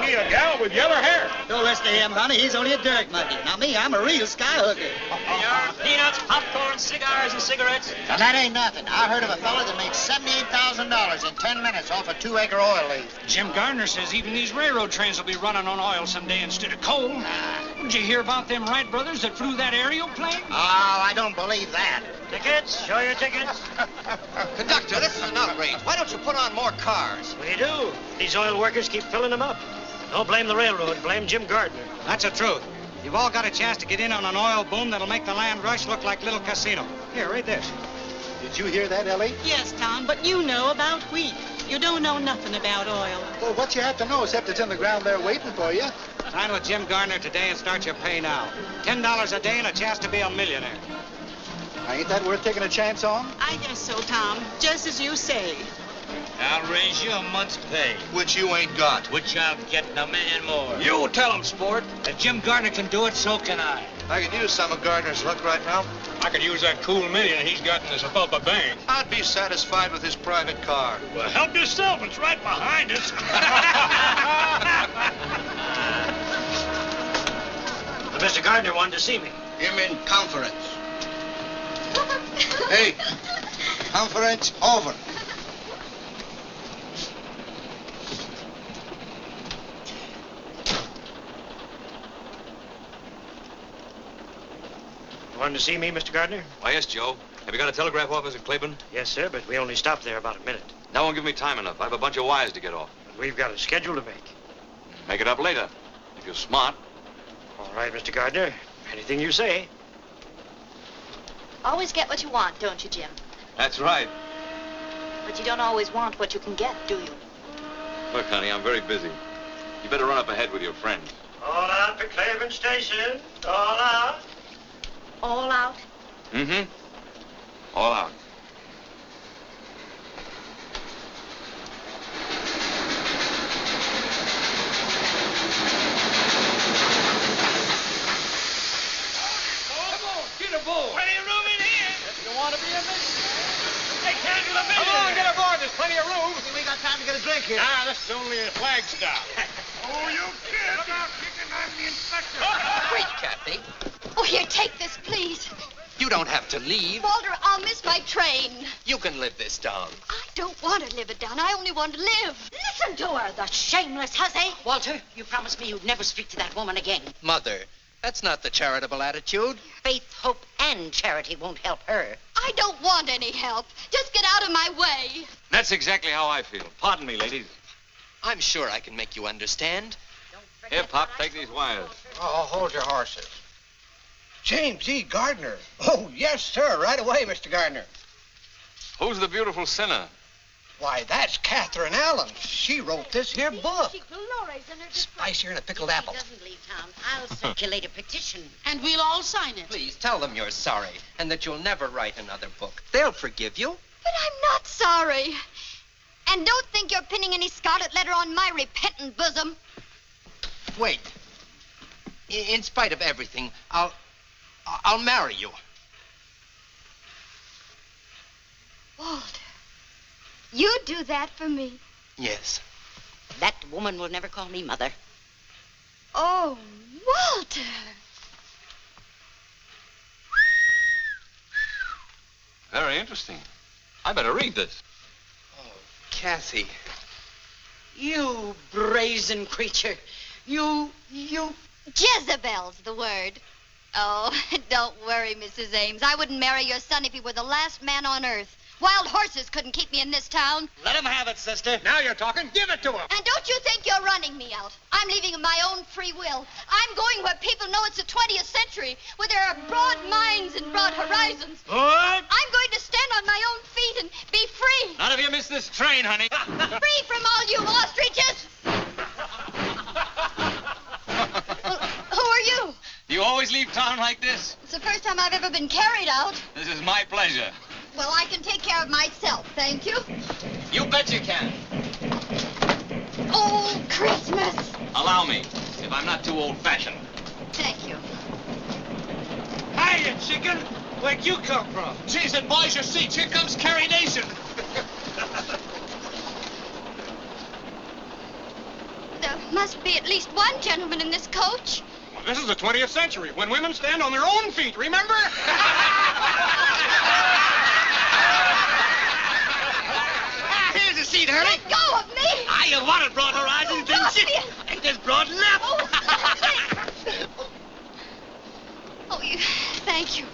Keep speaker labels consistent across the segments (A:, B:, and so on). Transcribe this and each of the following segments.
A: meet a gal with yellow hair.
B: Don't listen to him, honey. He's only a dirt monkey. Now, me, I'm a real sky hooker.
C: Peanuts, popcorn, cigars, and cigarettes.
B: Now, that ain't nothing. I heard of a fella that makes $78,000 in 10 minutes off a 2-acre oil lease.
D: Jim Gardner says even these railroad trains will be running on oil someday instead of coal. Did you hear about them Wright brothers that flew that aerial plane?
B: Oh, I don't believe that.
C: Tickets? Show your tickets.
E: Conductor, this is an outrage. Why don't you put on more cars?
C: We do. These oil workers keep filling them up. Don't blame the railroad. Blame Jim Gardner.
D: That's the truth. You've all got a chance to get in on an oil boom that'll make the land rush look like Little Casino. Here, read this.
A: Did you hear that, Ellie?
F: Yes, Tom, but you know about wheat. You don't know nothing about oil.
A: Well, what you have to know, except it's in the ground there waiting for you.
D: Sign with Jim Gardner today and start your pay now. $10 a day and a chance to be a millionaire.
A: Now, ain't that worth taking a chance on?
F: I guess so, Tom. Just as you say.
G: I'll raise you a month's pay.
E: Which you ain't got.
G: Which I'm getting $1 million more.
D: You tell him, sport. If Jim Gardner can do it, so can I.
E: I could use some of Gardner's luck right now.
G: I could use that cool million he's got in his Apulpa bank.
E: I'd be satisfied with his private car.
G: Well, help yourself. It's right behind us.
C: But Mr. Gardner wanted to see me.
E: Him in conference. Hey, conference over.
C: Wanted to see me, Mr. Gardner?
H: Why, yes, Joe. Have you got a telegraph office at Claiborne?
C: Yes, sir, but we only stopped there about a minute.
H: That won't give me time enough. I have a bunch of wires to get off.
C: But we've got a schedule to make.
H: Make it up later, if you're smart.
C: All right, Mr. Gardner. Anything you say.
I: Always get what you want, don't you, Jim?
H: That's right.
I: But you don't always want what you can get, do you?
H: Look, honey, I'm very busy. You better run up ahead with your friends.
C: All out for Claiborne Station. All out.
I: All out?
H: Mm-hmm. All out.
G: Come on, get aboard. Plenty of room in here. If you want to be a millionaire. They can't do a millionaire. Come on, get aboard. There's plenty of room.
B: We got time to get a drink here.
G: Ah, this is only a flag stop. Oh, you kid. Look out, chicken. I'm the inspector.
E: Wait, Kathy.
I: Oh, here, take this, please.
E: You don't have to leave.
I: Walter, I'll miss my train.
E: You can live this down.
I: I don't want to live it down. I only want to live.
F: Listen to her, the shameless hussy.
J: Walter, you promised me you'd never speak to that woman again.
E: Mother, that's not the charitable attitude.
J: Faith, hope, and charity won't help her.
I: I don't want any help. Just get out of my way.
H: That's exactly how I feel. Pardon me, ladies.
E: I'm sure I can make you understand.
H: Here, Pop, take these wires.
B: Oh, hold your horses.
A: James E. Gardner. Oh, yes, sir. Right away, Mr. Gardner.
H: Who's the beautiful sinner?
A: Why, that's Catherine Allen. She wrote this here book. Spicier than a pickled apple.
J: If she doesn't leave town, I'll circulate a petition.
F: And we'll all sign it.
E: Please tell them you're sorry and that you'll never write another book. They'll forgive you.
I: But I'm not sorry. And don't think you're pinning any scarlet letter on my repentant bosom.
E: Wait. In spite of everything, I'll marry you.
I: Walter, you do that for me?
E: Yes.
J: That woman will never call me mother.
I: Oh, Walter.
H: Very interesting. I better read this.
E: Oh, Kathy.
J: You brazen creature. You...
I: Jezebel's the word. Oh, don't worry, Mrs. Ames. I wouldn't marry your son if he were the last man on earth. Wild horses couldn't keep me in this town.
B: Let him have it, sister.
A: Now you're talking. Give it to him.
I: And don't you think you're running me out. I'm leaving of my own free will. I'm going where people know it's the 20th century, where there are broad minds and broad horizons.
G: What?
I: I'm going to stand on my own feet and be free.
G: None of you miss this train, honey.
I: Free from all you ostriches. Who are you?
H: You always leave town like this?
I: It's the first time I've ever been carried out.
H: This is my pleasure.
I: Well, I can take care of myself, thank you.
E: You bet you can.
I: Oh, Christmas.
H: Allow me, if I'm not too old-fashioned.
I: Thank you.
G: Hiya, chicken. Where'd you come from?
E: Geez, and boys, your seats. Here comes Carrie Nation.
I: The There must be at least one gentleman in this coach.
D: Well, this is the 20th century, when women stand on their own feet, remember?
B: Here's a seat, honey.
I: Let go of me!
C: You wanted broad horizons, didn't you? Ain't this broad enough?
I: Oh, thank you.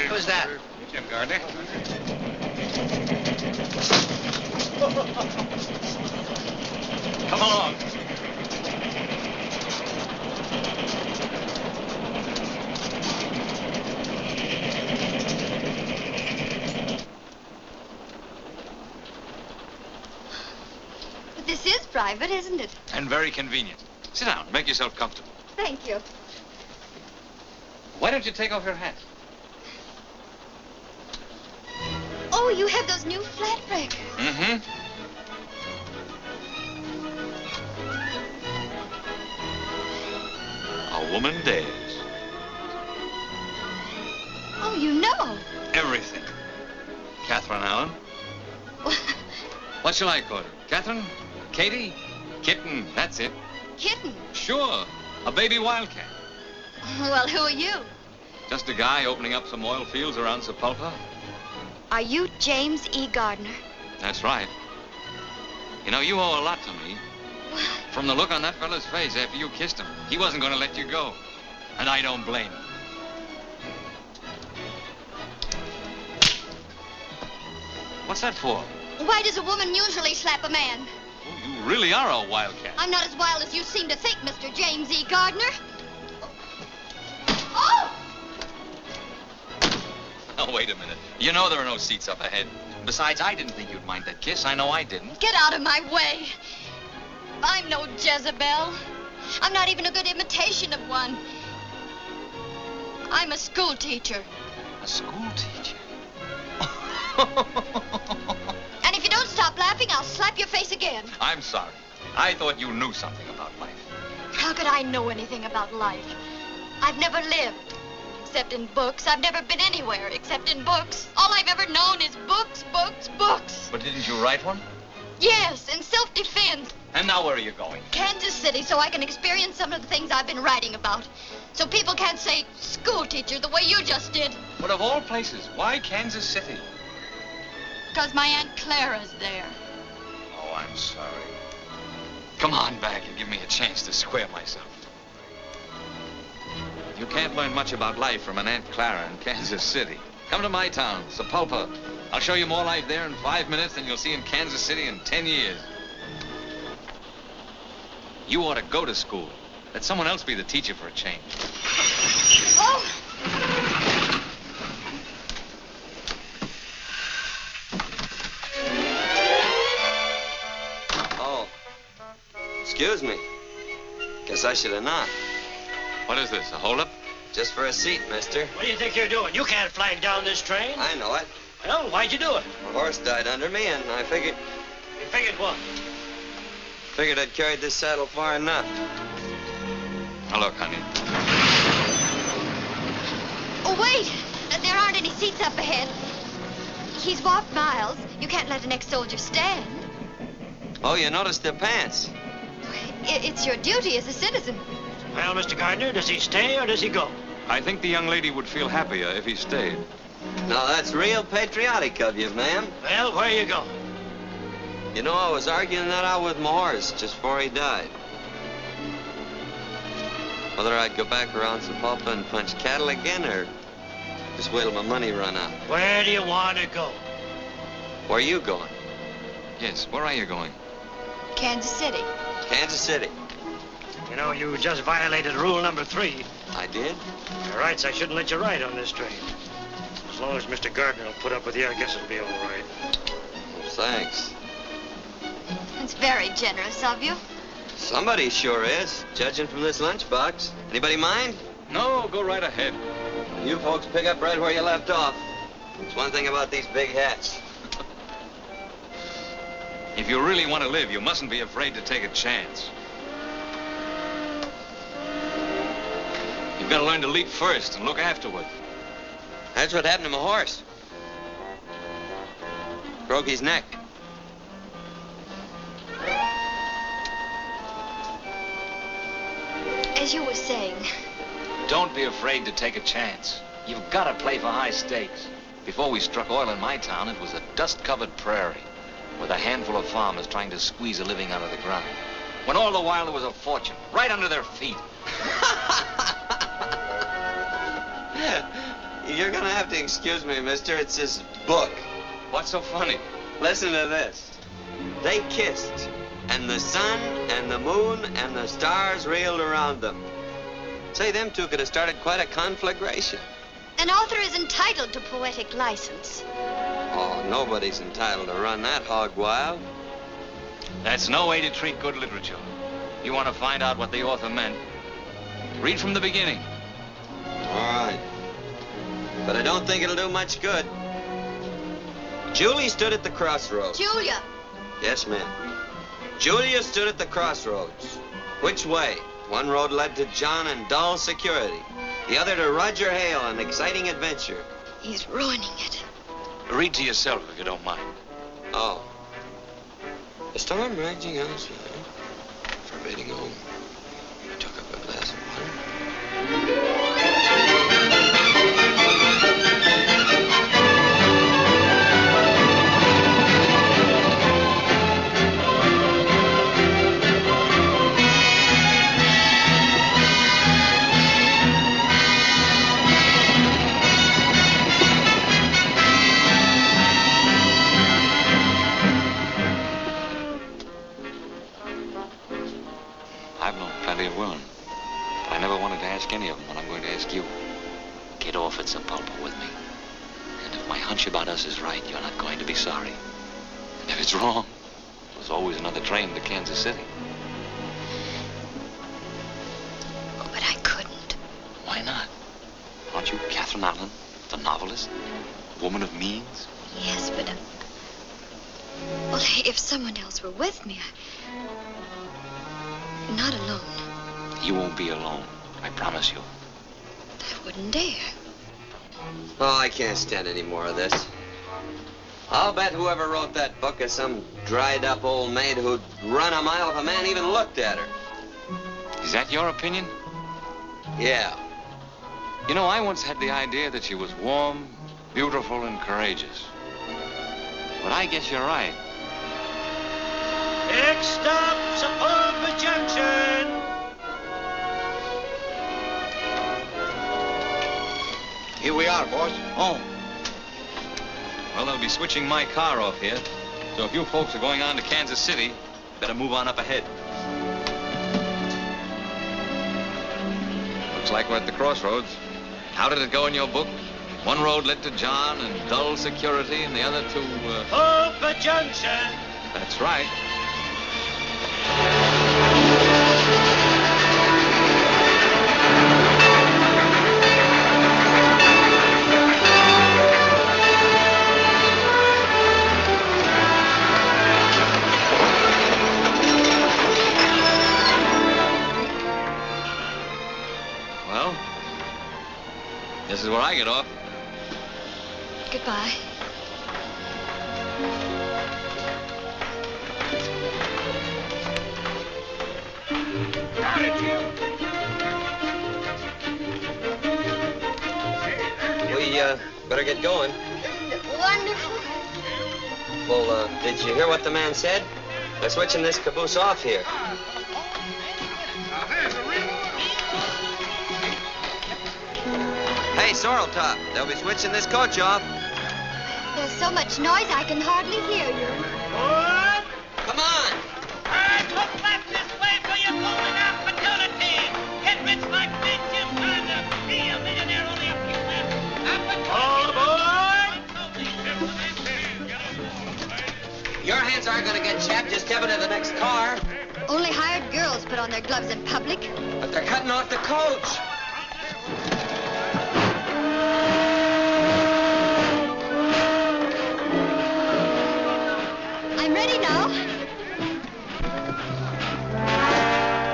B: Who's that?
D: Jim Gardner.
C: Come along.
I: But this is private, isn't it?
H: And very convenient. Sit down. Make yourself comfortable.
I: Thank you.
H: Why don't you take off your hat?
I: Oh, you have those new flat breakers.
H: Mm-hmm. A woman dares.
I: Oh, you know.
H: Everything. Catherine Allen. What shall I call her? Catherine? Katie? Kitten, that's it.
I: Kitten.
H: Sure. A baby wildcat.
I: Well, who are you?
H: Just a guy opening up some oil fields around Sepulpa.
I: Are you James E. Gardner?
H: That's right. You know, you owe a lot to me. From the look on that fella's face after you kissed him, he wasn't going to let you go. And I don't blame him. What's that for?
I: Why does a woman usually slap a man?
H: Oh, you really are a wildcat.
I: I'm not as wild as you seem to think, Mr. James E. Gardner. Oh!
H: Oh, wait a minute. You know there are no seats up ahead. Besides, I didn't think you'd mind that kiss. I know I didn't.
I: Get out of my way. I'm no Jezebel. I'm not even a good imitation of one. I'm a school teacher.
H: A school teacher?
I: And if you don't stop laughing, I'll slap your face again.
H: I'm sorry. I thought you knew something about life.
I: How could I know anything about life? I've never lived, except in books. I've never been anywhere except in books. All I've ever known is books, books, books.
H: But didn't you write one?
I: Yes, in self-defense.
H: And now where are you going?
I: Kansas City, so I can experience some of the things I've been writing about. So people can't say school teacher the way you just did.
H: But of all places, why Kansas City?
I: Because my Aunt Clara's there.
H: Oh, I'm sorry. Come on back and give me a chance to square myself. You can't learn much about life from an Aunt Clara in Kansas City. Come to my town, Sepulpa. I'll show you more life there in 5 minutes than you'll see in Kansas City in 10 years. You ought to go to school. Let someone else be the teacher for a change.
I: Oh!
K: Oh. Excuse me. Guess I should have knocked.
H: What is this, a holdup?
K: Just for a seat, mister.
C: What do you think you're doing? You can't flag down this train.
K: I know it.
C: Well, why'd you do it?
K: My horse died under me, and I figured
C: You figured what?
K: I'd carried this saddle far enough.
H: Now look, honey.
I: Oh, wait! There aren't any seats up ahead. He's walked miles. You can't let an ex-soldier stand.
K: Oh, you noticed their pants.
I: It's your duty as a citizen.
C: Well, Mr. Gardner, does he stay or does he go?
H: I think the young lady would feel happier if he stayed.
K: Now, that's real patriotic of you, ma'am.
C: Well, where you go?
K: You know, I was arguing that out with my horse just before he died. Whether I'd go back around Sepulpa and punch cattle again, or just wait till my money run out.
C: Where do you want to go?
K: Where are you going?
H: Yes, where are you going?
I: Kansas City.
K: Kansas City.
C: You know, you just violated rule number 3.
K: I did?
C: Your rights, I shouldn't let you ride on this train. As long as Mr. Gardner will put up with you, I guess it'll be all right.
K: Well, thanks.
I: It's very generous of you.
K: Somebody sure is, judging from this lunchbox. Anybody mind?
H: No, go right ahead.
K: You folks pick up right where you left off. It's one thing about these big hats.
H: If you really want to live, you mustn't be afraid to take a chance. You've got to learn to leap first and look afterward.
K: That's what happened to my horse. Broke his neck.
I: as you were saying.
H: Don't be afraid to take a chance. You've got to play for high stakes. Before we struck oil in my town, it was a dust-covered prairie with a handful of farmers trying to squeeze a living out of the ground. When all the while there was a fortune right under their feet.
K: You're gonna have to excuse me, mister. It's this book.
H: What's so funny?
K: Listen to this. They kissed, and the sun and the moon and the stars reeled around them. Say, them two could have started quite a conflagration.
I: An author is entitled to poetic license.
K: Oh, nobody's entitled to run that hog wild.
H: That's no way to treat good literature. You want to find out what the author meant? Read from the beginning.
K: All right. But I don't think it'll do much good. Julie stood at the crossroads.
I: Julia.
K: Yes, ma'am. Julia stood at the crossroads. Which way? One road led to John and dull security. The other to Roger Hale and exciting adventure.
I: He's ruining it.
H: Read to yourself if you don't mind.
K: Oh. The storm raging outside, forbidding home. I took up a glass of water.
H: I've known plenty of women, but I never wanted to ask any of them what I'm going to ask you. Get off at Zapalpa with me. And if my hunch about us is right, you're not going to be sorry. And if it's wrong, there's always another train to Kansas City.
I: Oh, but I couldn't.
H: Why not? Aren't you Catherine Allen, the novelist? A woman of means?
I: Yes, but... well, if someone else were with me, not alone.
H: You won't be alone, I promise you.
I: I wouldn't dare.
K: Oh, I can't stand any more of this. I'll bet whoever wrote that book is some dried-up old maid who'd run a mile if a man even looked at her.
H: Is that your opinion?
K: Yeah.
H: You know, I once had the idea that she was warm, beautiful, and courageous. But I guess you're right.
G: Next stop, Sepulveda Junction.
A: Here we are, boss.
H: Oh. Well, they'll be switching my car off here. So if you folks are going on to Kansas City, better move on up ahead. Looks like we're at the crossroads. How did it go in your book? One road led to John and dull security, and the other to,
G: Sepulveda Junction.
H: That's right. Well, this is where I get off.
I: Goodbye.
G: Got it, Jim.
K: We, better get going.
I: Wonderful.
K: Well, did you hear what the man said? They're switching this caboose off here. Hey, Sorrel Top, they'll be switching this coach off.
I: There's so much noise I can hardly hear you.
G: What?
K: Come on.
G: All right, look back this way for your golden opportunity. Get rich like me, Jim Gardner. Be a millionaire only a few left. All aboard!
K: Your hands aren't gonna get chapped. Just step into the next car.
I: Only hired girls put on their gloves in public.
K: But they're cutting off the coach.
I: I'm ready now.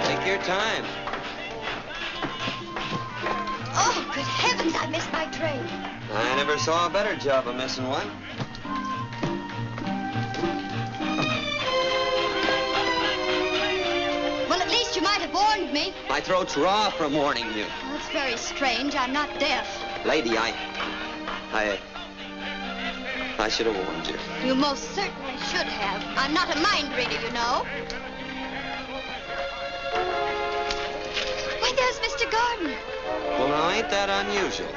K: Take your time.
I: Oh, good heavens, I missed my train.
K: I never saw a better job of missing one.
I: Well, at least you might might have warned me.
K: My throat's raw from warning you.
I: Well, it's very strange. I'm not deaf.
K: Lady, I should have warned you.
I: You most certainly should have. I'm not a mind reader, you know. Why, there's Mr. Gardner.
K: Well, now, ain't that unusual?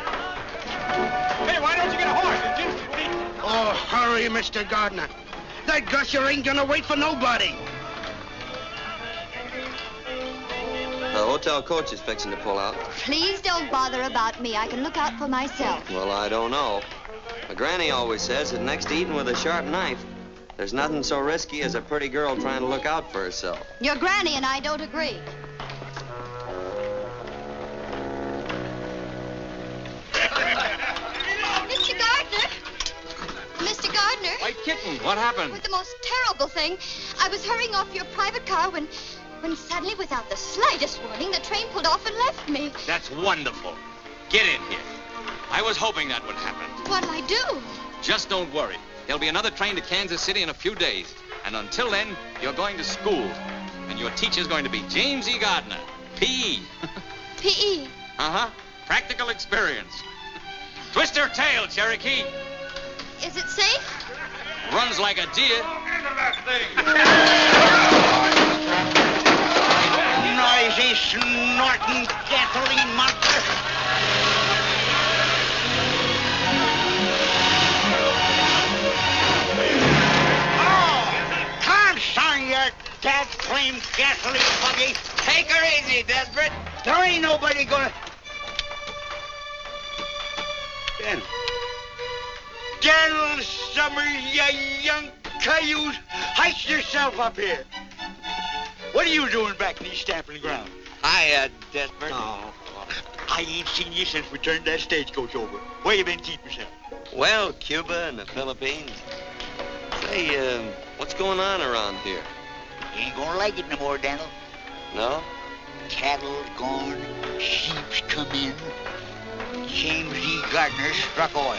D: Hey, why don't you get a horse? It's instant feet.
A: Oh, hurry, Mr. Gardner. That gusher ain't gonna wait for nobody.
K: The hotel coach is fixing to pull out.
I: Please don't bother about me. I can look out for myself.
K: Well, I don't know. My granny always says that next to eating with a sharp knife, there's nothing so risky as a pretty girl trying to look out for herself.
I: Your granny and I don't agree. Mr. Gardner! Mr. Gardner!
H: White kitten, what happened?
I: With the most terrible thing. I was hurrying off your private car when suddenly, without the slightest warning, the train pulled off and left me.
H: That's wonderful. Get in here. I was hoping that would happen.
I: What'll I do?
H: Just don't worry. There'll be another train to Kansas City in a few days. And until then, you're going to school. And your teacher's going to be James E. Gardner, P.E.
I: P.E.?
H: Uh-huh. Practical experience. Twist her tail, Cherokee.
I: Is it safe?
H: Runs like a deer.
B: Noisy, snorting gasoline monster. Son, you dad-claim gasoline buggy.
K: Take her easy, Desperate.
B: There ain't nobody gonna... Daniel Summers, you young cayuse, hike yourself up here. What are you doing back in these stamping ground?
K: Hi, Desperate.
B: Oh, I ain't seen you since we turned that stagecoach over. Where you been keeping yourself?
K: Well, Cuba and the Philippines. Say, what's going on around here?
B: You ain't gonna like it no more, Daniel.
K: No?
B: Cattle gone, sheep's come in. James E. Gardner struck oil.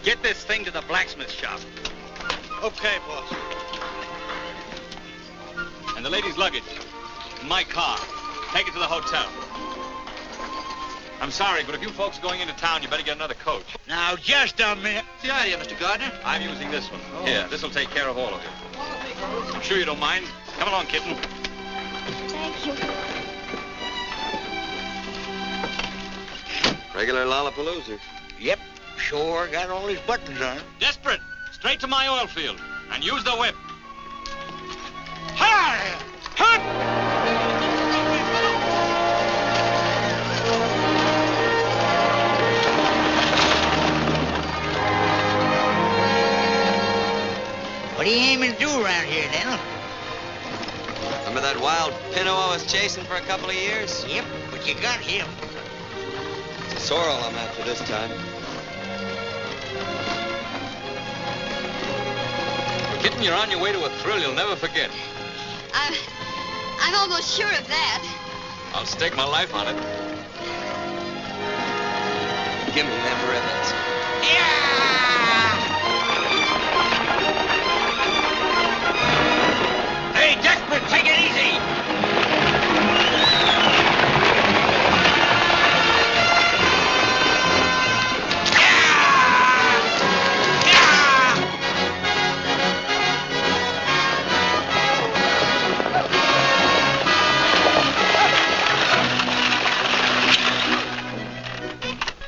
C: Get this thing to the blacksmith shop.
D: Okay, boss.
C: And the lady's luggage. My car. Take it to the hotel. I'm sorry, but if you folks are going into town, you better get another coach.
B: Now, just a minute.
C: What's the idea, Mr. Gardner? I'm using this one. Here, this'll take care of all of you. I'm sure you don't mind. Come along, kitten.
I: Thank you.
K: Regular Lollapalooza.
B: Yep, sure got all his buttons on.
C: Desperate. Straight to my oil field. And use the whip.
B: Hi! Hunt! What are you aiming to do around here, Daniel?
K: Remember that wild pinto I was chasing for a couple of years?
B: Yep, but you got him.
K: It's a sorrel I'm after this time.
H: Kitten, you're on your way to a thrill you'll never forget.
I: I'm almost sure of that.
H: I'll stake my life on it.
K: Give me them ribbons.
D: Hey, Desperate, take it easy.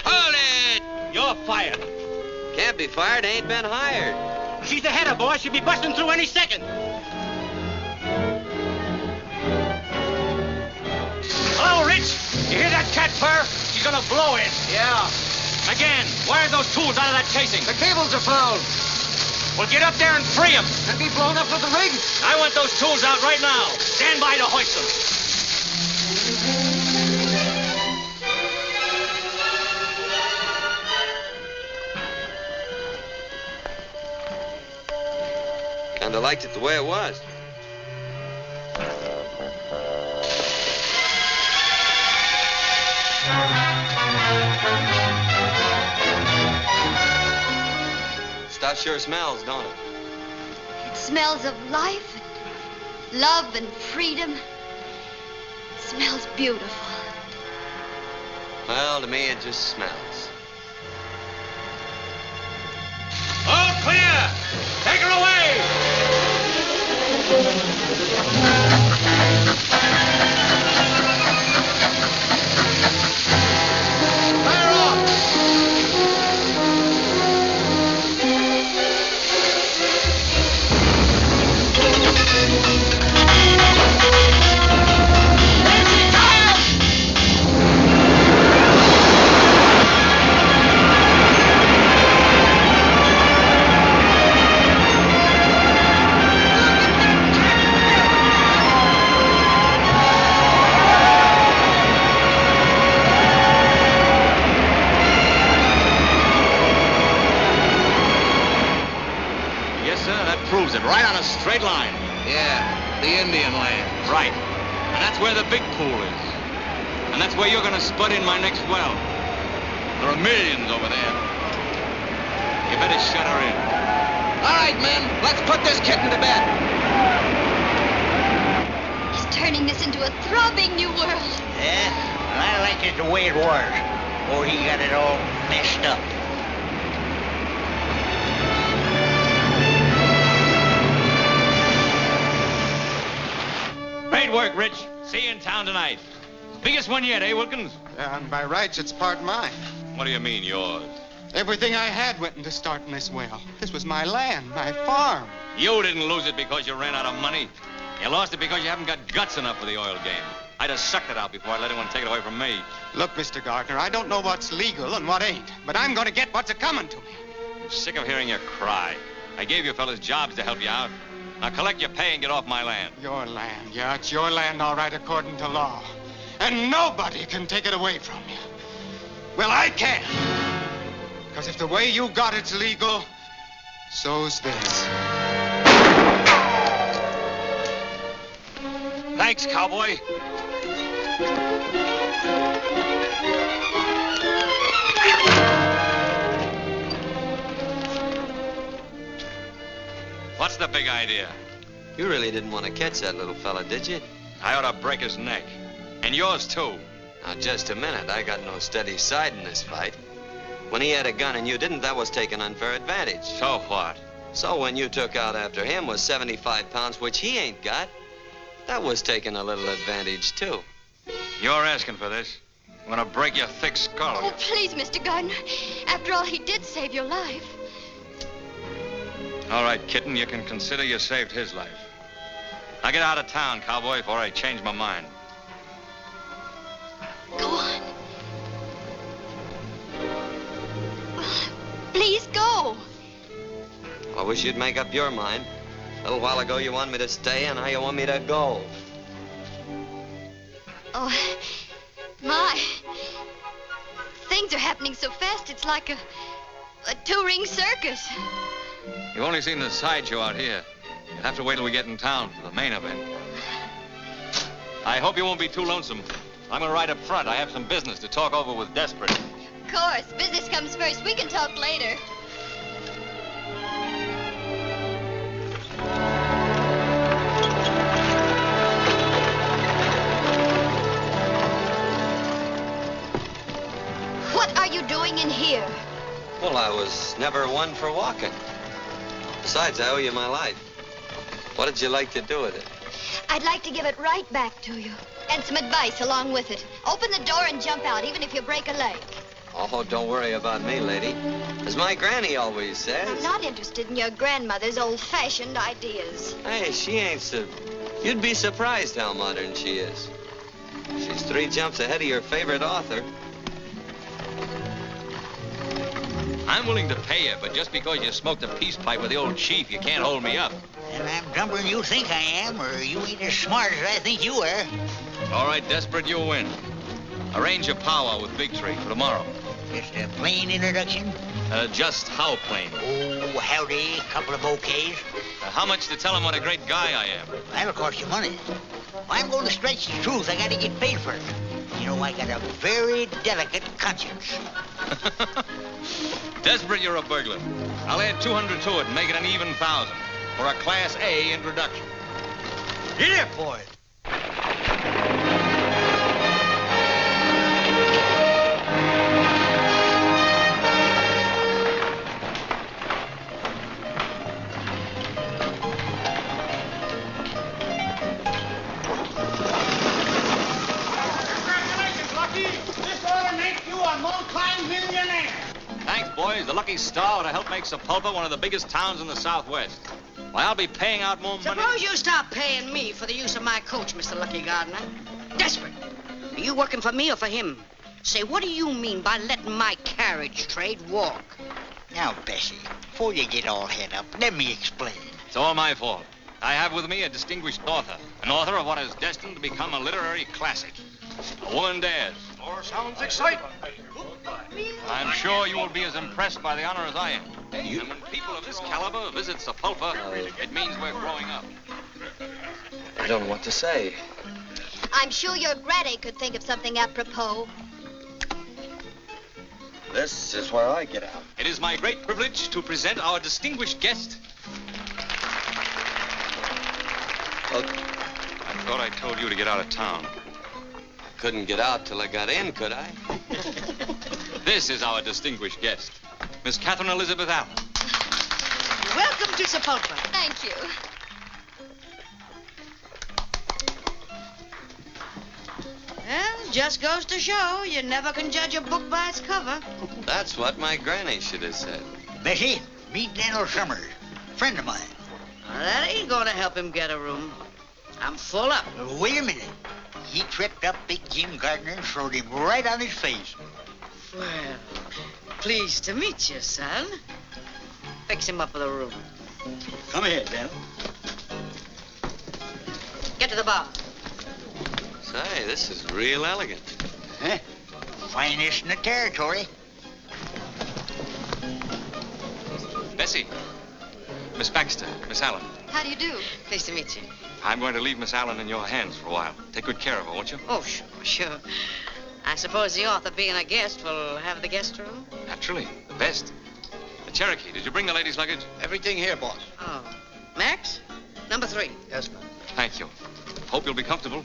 C: Hold it! You're fired.
K: Can't be fired, ain't been hired.
D: She's the header, boy. She'll be busting through any second. Hello, Rich. You hear that cat purr? She's gonna blow in.
A: Yeah.
C: Again, wire those tools out of that casing.
A: The cables are fouled.
C: Well, get up there and free them.
A: And be blown up with the rig.
C: I want those tools out right now. Stand by to hoist them.
K: And I liked it the way it was. Stuff sure smells, don't it?
I: It smells of life, love, and freedom. It smells beautiful.
K: Well, to me, it just smells.
C: All clear! Take her away! Fire off! Proves it, right on a straight line.
A: Yeah, the Indian land.
C: Right. And that's where the big pool is. And that's where you're gonna spud in my next well. There are millions over there. You better shut her in.
A: All right, men, let's put this kitten to bed.
I: He's turning this into a throbbing new world.
G: Yeah, I like it the way it was. Or he got it all messed up.
C: Great work, Rich. See you in town tonight. Biggest one yet, eh, Wilkins?
L: And by rights, it's part mine.
C: What do you mean, yours?
L: Everything I had went into starting this well. This was my land, my farm.
C: You didn't lose it because you ran out of money. You lost it because you haven't got guts enough for the oil game. I'd have sucked it out before I let anyone take it away from me.
L: Look, Mr. Gardner, I don't know what's legal and what ain't, but I'm going to get what's a-coming to me.
C: I'm sick of hearing you cry. I gave you fellas jobs to help you out. Now collect your pay and get off my land.
L: Your land, yeah, it's your land all right according to law. And nobody can take it away from you. Well, I can. Because if the way you got it's legal, so's this.
C: Thanks, cowboy. What's the big idea?
K: You really didn't want to catch that little fella, did you?
C: I ought to break his neck. And yours, too.
K: Now, just a minute. I got no steady side in this fight. When he had a gun and you didn't, that was taking unfair advantage.
C: So what?
K: So when you took out after him was 75 pounds, which he ain't got, that was taking a little advantage, too.
C: You're asking for this. I'm gonna break your thick skull.
I: Oh, please, Mr. Gardner. After all, he did save your life.
C: All right, kitten, you can consider you saved his life. Now get out of town, cowboy, before I change my mind.
I: Go on. Please go.
K: I wish you'd make up your mind. A little while ago you wanted me to stay, and now you want me to go.
I: Oh, my. Things are happening so fast, it's like a two-ring circus.
C: You've only seen the sideshow out here. You'll have to wait till we get in town for the main event. I hope you won't be too lonesome. I'm gonna ride up front. I have some business to talk over with Desperate.
I: Of course, business comes first. We can talk later. What are you doing in here?
K: Well, I was never one for walking. Besides, I owe you my life. What did you like to do with it?
I: I'd like to give it right back to you. And some advice along with it. Open the door and jump out, even if you break a leg.
K: Oh, don't worry about me, lady. As my granny always says.
I: I'm not interested in your grandmother's old-fashioned ideas.
K: Hey, she ain't so... You'd be surprised how modern she is. She's 3 jumps ahead of your favorite author.
C: I'm willing to pay you, but just because you smoked a peace pipe with the old chief, you can't hold me up.
G: And I'm dumber than you think I am, or you ain't as smart as I think you are.
C: All right, Desperate, you'll win. Arrange your powwow with Big Tree for tomorrow.
G: Just a plain introduction?
C: Just how plain?
G: Oh, howdy, couple of bouquets.
C: How much to tell him what a great guy I am?
G: That'll cost you money. If I'm going to stretch the truth, I got to get paid for it.
M: You know, I got a very delicate conscience.
C: Desperate, you're a burglar. I'll add 200 to it and make it an even 1,000 for a Class A introduction.
M: Get it, boy.
C: Thanks, boys. The lucky star to help make Sepulpa one of the biggest towns in the Southwest. Why, I'll be paying out more money.
J: Suppose you stop paying me for the use of my coach, Mr. Lucky Gardener. Desperate. Are you working for me or for him? Say, what do you mean by letting my carriage trade walk?
M: Now, Bessie, before you get all head up, let me explain.
C: It's all my fault. I have with me a distinguished author, an author of what is destined to become a literary classic. A Woman Dares.
D: Sounds exciting.
C: I'm sure you will be as impressed by the honor as I am. And when people of this caliber visit Sepulpa, it means we're growing up.
K: I don't know what to say.
I: I'm sure your granny could think of something apropos.
K: This is where I get out.
C: It is my great privilege to present our distinguished guest.
K: Well,
C: I thought I told you to get out of town.
K: couldn't get out till I got in, could I?
C: This is our distinguished guest, Miss Catherine Elizabeth Allen.
J: Welcome to Sepulpa.
I: Thank you.
J: Well, just goes to show you never can judge a book by its cover.
K: That's what my granny should have said.
M: Bessie, meet Daniel Summers, friend of mine.
J: Now, that ain't gonna help him get a room. I'm full up.
M: Wait a minute. He tripped up Big Jim Gardner and throwed him right on his face.
J: Well, pleased to meet you, son. Fix him up with a room.
M: Come here, Dan.
J: Get to the bar.
K: Say, this is real elegant.
M: Huh? Finest in the territory.
C: Bessie, Miss Baxter, Miss Allen.
I: How do you do?
J: Pleased to meet you.
C: I'm going to leave Miss Allen in your hands for a while. Take good care of her, won't you?
J: Oh, sure. I suppose the author, being a guest, will have the guest room?
C: Naturally, the best. Cherokee, did you bring the ladies' luggage?
A: Everything here, boss.
J: Oh. Max? Number 3.
A: Yes, ma'am.
C: Thank you. Hope you'll be comfortable.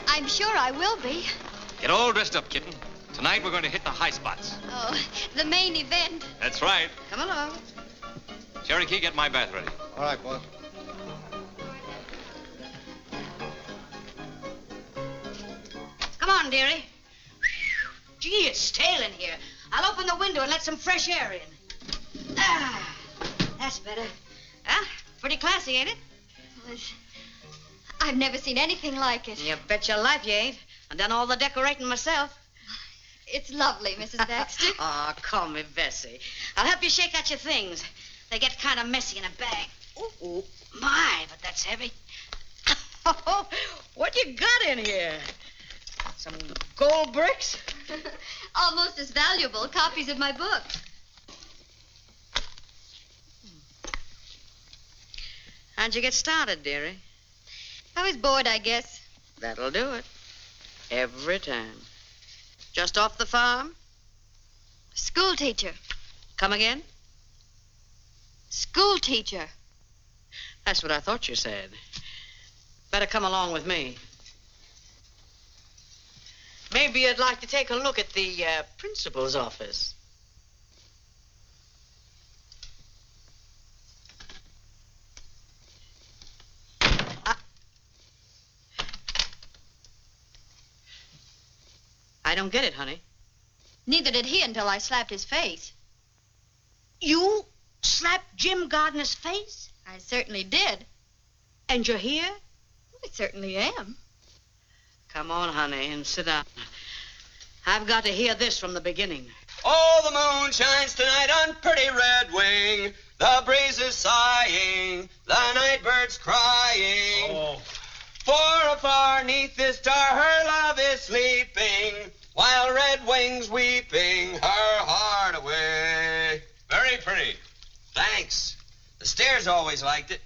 I: I'm sure I will be.
C: Get all dressed up, kitten. Tonight we're going to hit the high spots.
I: Oh, the main event.
C: That's right.
J: Come along.
C: Cherokee, get my bath ready.
A: All right, boss.
J: Come on, dearie. Gee, it's stale in here. I'll open the window and let some fresh air in. Ah, that's better. Huh? Pretty classy, ain't it?
I: I've never seen anything like it.
J: You bet your life you ain't. I've done all the decorating myself.
I: It's lovely, Mrs. Baxter.
J: Oh, call me Bessie. I'll help you shake out your things. They get kind of messy in a bag. Ooh, my, but that's heavy. Oh, what you got in here? Some gold bricks?
I: Almost as valuable copies of my book.
J: How'd you get started, dearie?
I: I was bored, I guess.
J: That'll do it. Every time. Just off the farm?
I: School teacher.
J: Come again?
I: School teacher.
J: That's what I thought you said. Better come along with me. Maybe you'd like to take a look at the principal's office. I don't get it, honey.
I: Neither did he until I slapped his face.
J: You slapped Jim Gardner's face?
I: I certainly did.
J: And you're here?
I: I certainly am.
J: Come on, honey, and sit down. I've got to hear this from the beginning.
K: Oh, the moon shines tonight on pretty Red Wing. The breeze is sighing, the night bird's crying.
C: Oh.
K: For afar neath the star her love is sleeping, while Red Wing's weeping her heart away.
C: Very pretty.
K: Thanks. The stairs always liked it.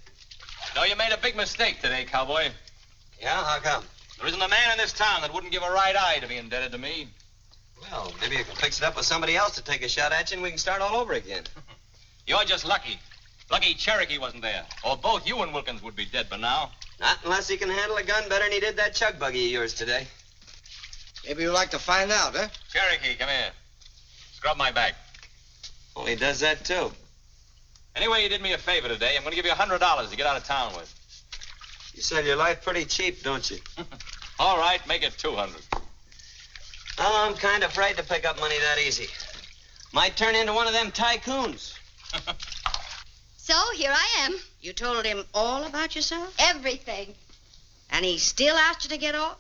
C: No, you made a big mistake today, cowboy.
K: Yeah, how come?
C: There isn't a man in this town that wouldn't give a right eye to be indebted to me.
K: Well, maybe you can fix it up with somebody else to take a shot at you and we can start all over again.
C: You're just lucky. Lucky Cherokee wasn't there. Or both you and Wilkins would be dead by now.
K: Not unless he can handle a gun better than he did that chug buggy of yours today.
A: Maybe you'd like to find out, huh?
C: Cherokee, come here. Scrub my back.
K: Well, he does that, too.
C: Anyway, you did me a favor today. I'm going to give you $100 to get out of town with.
K: You sell your life pretty cheap, don't you?
C: All right, make it 200.
K: Oh, I'm kind of afraid to pick up money that easy. Might turn into one of them tycoons.
I: So, here I am.
J: You told him all about yourself?
I: Everything.
J: And he still asked you to get off?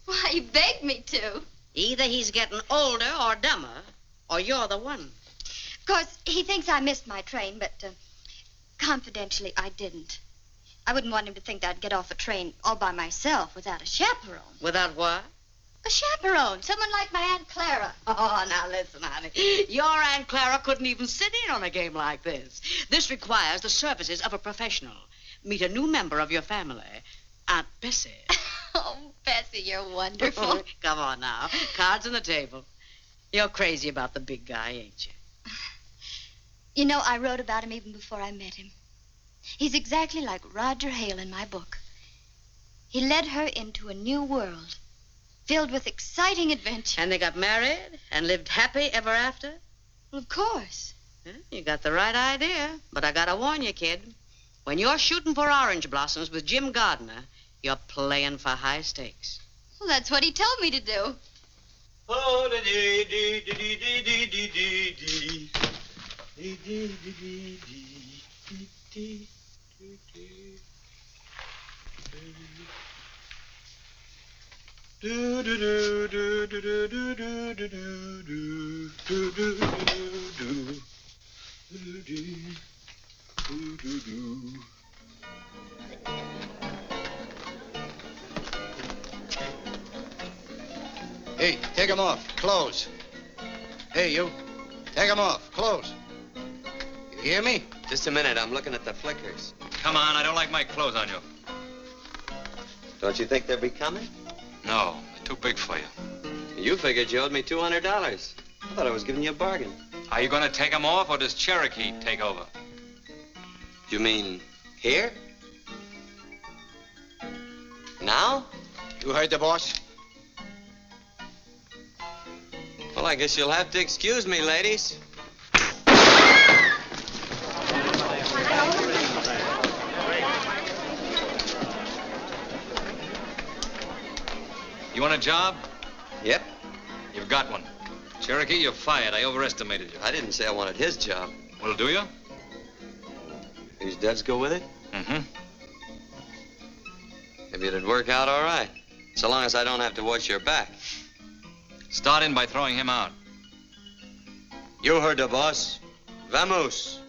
I: Why, he begged me to.
J: Either he's getting older or dumber, or you're the one.
I: Of course, he thinks I missed my train, but confidentially, I didn't. I wouldn't want him to think that I'd get off a train all by myself without a chaperone.
J: Without what?
I: A chaperone. Someone like my Aunt Clara.
J: Oh, now listen, honey. Your Aunt Clara couldn't even sit in on a game like this. This requires the services of a professional. Meet a new member of your family, Aunt Bessie.
I: Oh, Bessie, you're wonderful.
J: Come on now. Cards on the table. You're crazy about the big guy, ain't you?
I: You know, I wrote about him even before I met him. He's exactly like Rogell in my book. He led her into a new world, filled with exciting adventure.
J: And they got married and lived happy ever after?
I: Well, of course.
J: You got the right idea. But I gotta warn you, kid. When you're shooting for orange blossoms with Jim Gardner, you're playing for high stakes.
I: Well, that's what he told me to do.
B: Oh, dee dee dee dee dee dee dee dee dee. Dee dee dee dee dee dee dee. Do do do do do do do do do do do do do do do.
A: Hey, take them off. Clothes. Hey, you. Take them off. Clothes. You hear me?
K: Just a minute. I'm looking at the flickers.
C: Come on, I don't like my clothes on you.
K: Don't you think they'll be coming?
C: No, they're too big for you.
K: You figured you owed me $200. I thought I was giving you a bargain.
C: Are you going to take them off, or does Cherokee take over?
K: You mean here? Now?
A: You heard the boss?
K: Well, I guess you'll have to excuse me, ladies.
C: You want a job?
K: Yep.
C: You've got one. Cherokee, you're fired. I overestimated you.
K: I didn't say I wanted his job.
C: Well, do you?
K: These duds go with it?
C: Mm-hmm.
K: Maybe it'd work out all right. So long as I don't have to watch your back.
C: Start in by throwing him out.
K: You heard the boss. Vamos.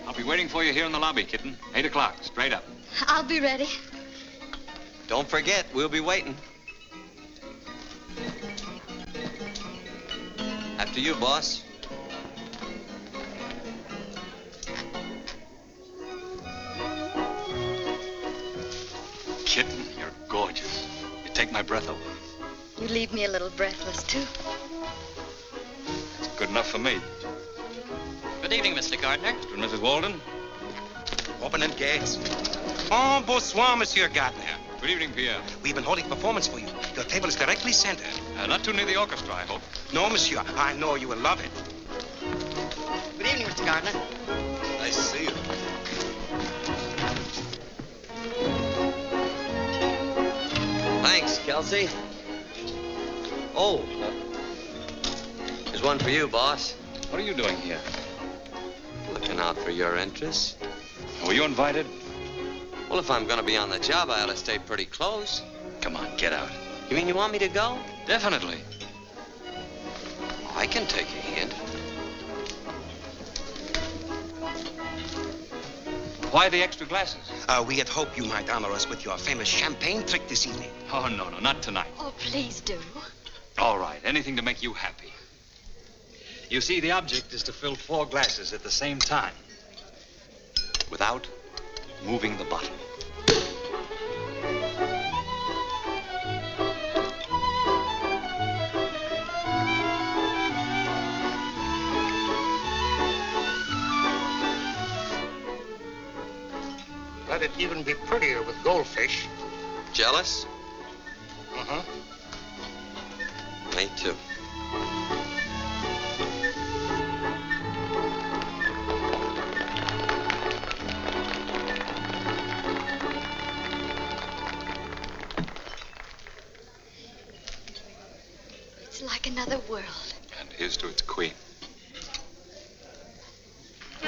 C: I'll be waiting for you here in the lobby, kitten. 8 o'clock, straight up.
I: I'll be ready.
K: Don't forget, we'll be waiting. After you, boss.
C: Kitten, you're gorgeous. You take my breath away.
I: You leave me a little breathless, too.
C: That's good enough for me.
E: Good evening, Mr. Gardner.
C: Mr. and Mrs. Walden.
N: Opening gates. Oh, bonsoir, Monsieur Gardner.
C: Good evening, Pierre.
N: We've been holding performance for you. Your table is directly centered.
C: Not too near the orchestra, I hope.
N: No, Monsieur. I know you will love it.
E: Good evening, Mr. Gardner.
N: Nice to see you.
K: Thanks, Kelsey. Oh, there's one for you, boss.
C: What are you doing here?
K: Looking out for your interests.
C: Were you invited?
K: Well, if I'm going to be on the job, I ought to stay pretty close.
C: Come on, get out.
K: You mean you want me to go?
C: Definitely.
K: I can take a hint.
C: Why the extra glasses?
N: We had hoped you might honor us with your famous champagne trick this evening.
C: Oh, no, not tonight.
I: Oh, please do.
C: All right, anything to make you happy. You see, the object is to fill 4 glasses at the same time without moving the bottle.
A: Let it even be prettier with goldfish.
K: Jealous?
A: Uh-huh.
K: Me too.
I: It's like another world.
C: And here's to its queen.
G: We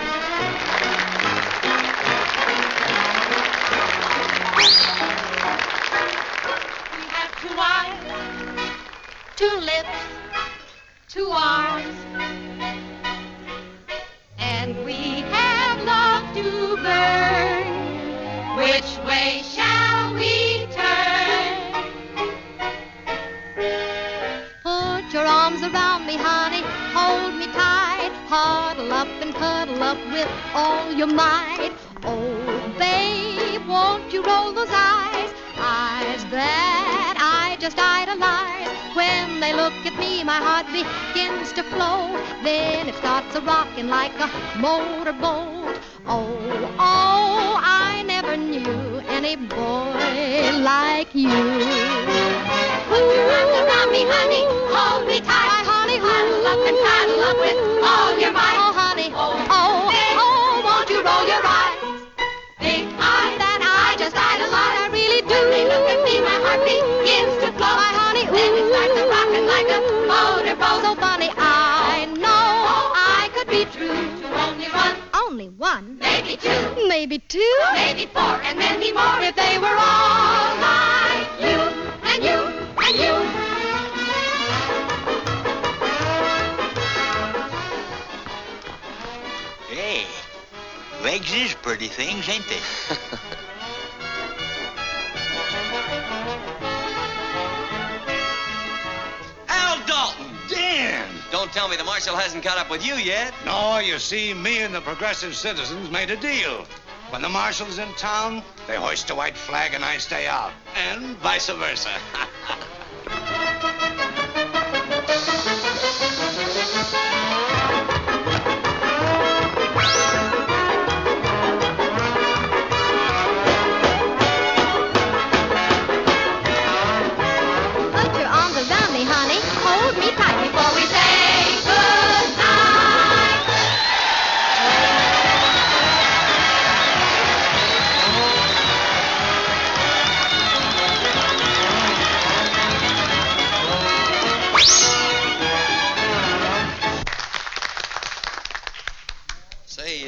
G: have 2 eyes, 2 lips, 2 arms, and we have love to burn. Which way shall we turn?
O: Put your arms around me, honey, hold me tight, huddle up and cuddle up with all your might. Oh, babe, won't you roll those eyes, eyes that I just idolize. When they look at me, my heart begins to flow, then it starts a-rocking like a motorboat. Oh, oh, I never knew any boy like you.
G: Put your arms around me, honey, hold me tight,
O: honey,
G: huddle up and cuddle up with all your might.
O: Oh, honey,
G: oh,
O: oh, won't you roll your eyes,
G: big eyes
O: that I just idolize. I really do.
G: When they look at me, my heart begins to flow,
O: my honey,
G: then it starts a-rocking like a motorboat.
O: So funny, I know I could be true
G: to only one,
O: only one,
G: maybe 2,
O: maybe 2,
G: maybe 4, and many more if they were all like you and you and you.
M: Hey, legs is pretty things, ain't they?
N: Al Dalton!
A: Dan!
K: Don't tell me the marshal hasn't caught up with you yet.
A: No, you see, me and the progressive citizens made a deal. When the marshal's in town, they hoist a white flag and I stay out. And vice versa.
O: Put your arms around me, honey, hold me tight before we say goodnight.
K: Say,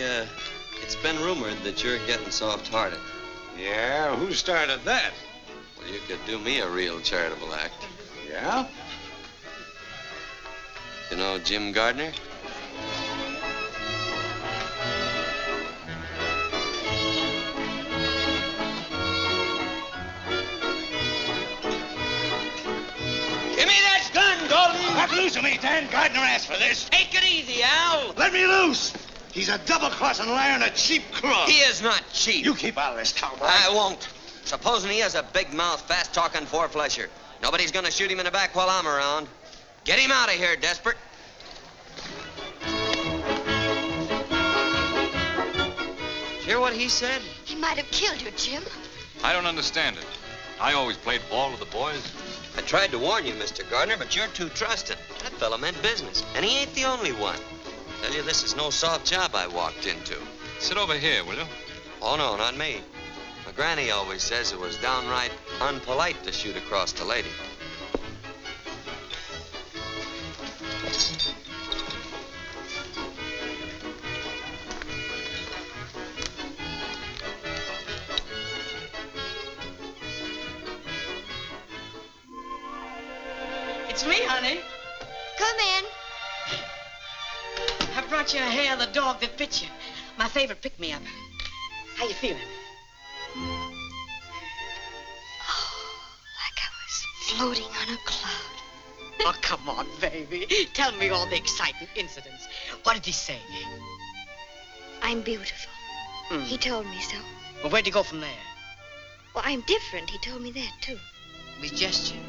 K: it's been rumored that you're getting soft-hearted.
A: Yeah, who started that?
K: Well, you could do me a real charitable act.
A: Yeah?
K: You know Jim Gardner?
N: Give me that gun, Dalton!
A: Let loose of me, Dan. Gardner asked for this.
N: Take it easy, Al.
A: Let me loose! He's a double-crossing liar and a cheap crook.
K: He is not cheap.
A: You keep out of this, cowboy.
K: I won't. Supposing he has a big mouth, fast-talking four-flesher. Nobody's gonna shoot him in the back while I'm around. Get him out of here, Desperate. Did you hear what he said?
I: He might have killed you, Jim.
C: I don't understand it. I always played ball with the boys.
K: I tried to warn you, Mr. Gardner, but you're too trusting. That fella meant business, and he ain't the only one. Tell you, this is no soft job I walked into.
C: Sit over here, will you?
K: Oh, no, not me. My granny always says it was downright unpolite to shoot across the lady.
J: It's me, honey.
I: Come in.
J: I brought you a hair of the dog that bit you. My favorite pick-me-up. How you feeling?
I: Oh, like I was floating on a cloud.
J: Oh, come on, baby. Tell me all the exciting incidents. What did he say?
I: I'm beautiful. He told me so.
J: Well, where'd you go from there?
I: Well, I'm different. He told me that, too.
J: With gesture?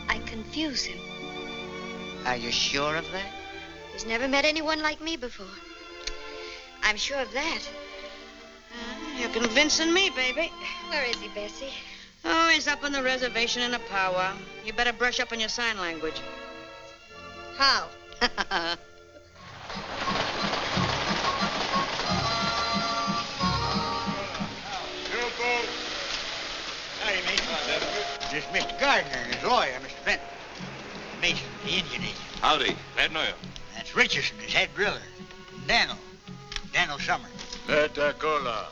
I: I confuse him.
J: Are you sure of that?
I: He's never met anyone like me before. I'm sure of that.
J: You're convincing me, baby.
I: Where is he, Bessie?
J: Oh, he's up on the reservation in a powwow. You better brush up on your sign language.
I: How?
M: Howdy, Mason. This is Mr. Gardner and his lawyer, Mr. Benton. Mason, the Indian agent.
C: Howdy. Glad to know you.
M: That's Richardson, his head driller. Daniel Summers.
B: Cola.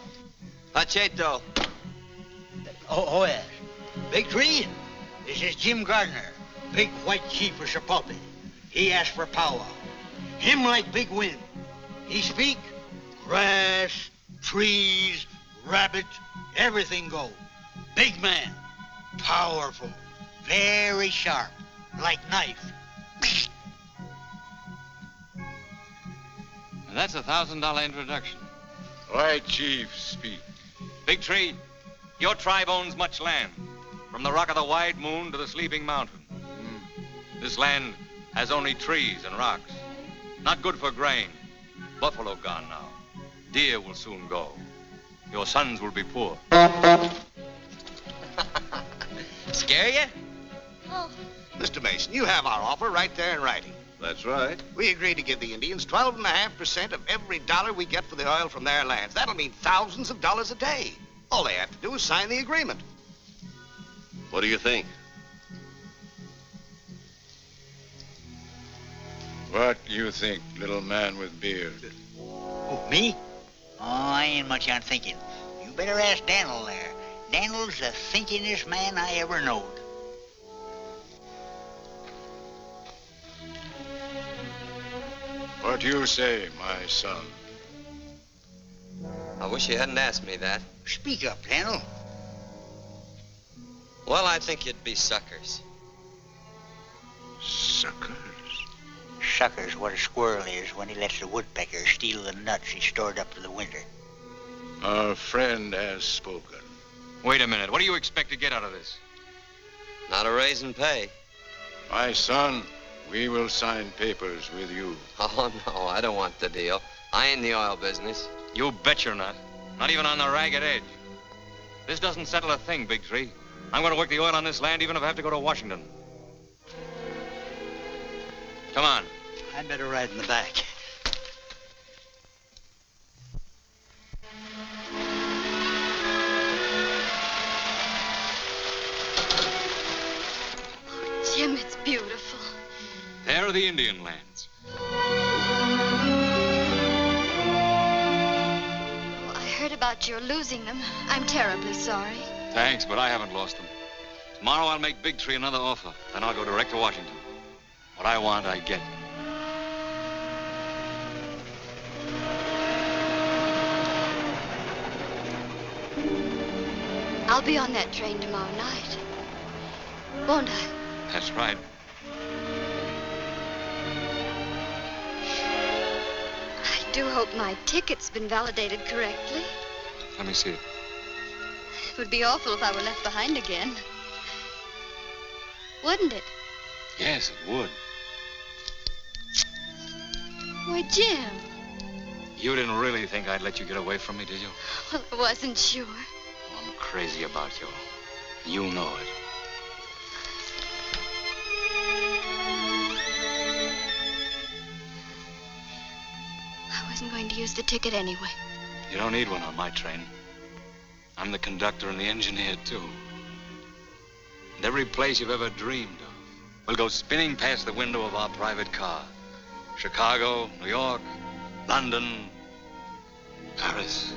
K: Hacheto.
M: Oh, yes. Big Tree, this is Jim Gardner, big white chief of Sapulpa. He asked for powwow. Him like big wind. He speak, grass, trees, rabbits, everything go. Big man, powerful, very sharp, like knife.
C: And that's $1,000 introduction.
B: White chief speak.
C: Big Tree, your tribe owns much land, from the rock of the Wide Moon to the Sleeping Mountain. This land has only trees and rocks. Not good for grain. Buffalo gone now. Deer will soon go. Your sons will be poor.
K: Scare you?
I: Oh.
A: Mr. Mason, you have our offer right there in writing.
B: That's right.
A: We agreed to give the Indians 12.5% of every dollar we get for the oil from their lands. That'll mean thousands of dollars a day. All they have to do is sign the agreement.
B: What do you think? What you think, little man with beard?
M: Oh, me? Oh, I ain't much on thinking. You better ask Daniel there. Daniel's the thinkingest man I ever knowed.
B: What you say, my son?
K: I wish you hadn't asked me that.
M: Speak up, Daniel.
K: Well, I think you'd be suckers.
B: Suckers?
M: Sucker's what a squirrel is when he lets the woodpecker steal the nuts he stored up for the winter.
B: Our friend has spoken.
C: Wait a minute. What do you expect to get out of this?
K: Not a raise in pay.
B: My son, we will sign papers with you.
K: Oh, no, I don't want the deal. I ain't in the oil business.
C: You bet you're not. Not even on the ragged edge. This doesn't settle a thing, Big Tree. I'm going to work the oil on this land even if I have to go to Washington. Come on.
M: I'd better ride in the back.
I: Jim, it's beautiful.
C: There are the Indian lands.
I: Oh, I heard about your losing them. I'm terribly sorry.
C: Thanks, but I haven't lost them. Tomorrow I'll make Big Tree another offer. Then I'll go direct to Washington. What I want, I get.
I: I'll be on that train tomorrow night. Won't I?
C: That's right.
I: I do hope my ticket's been validated correctly.
C: Let me see it.
I: It would be awful if I were left behind again. Wouldn't it?
C: Yes, it would.
I: Why, Jim.
C: You didn't really think I'd let you get away from me, did you?
I: Well, I wasn't sure.
C: I'm crazy about you. You know it.
I: I wasn't going to use the ticket anyway.
C: You don't need one on my train. I'm the conductor and the engineer, too. And every place you've ever dreamed of will go spinning past the window of our private car. Chicago, New York, London, Paris.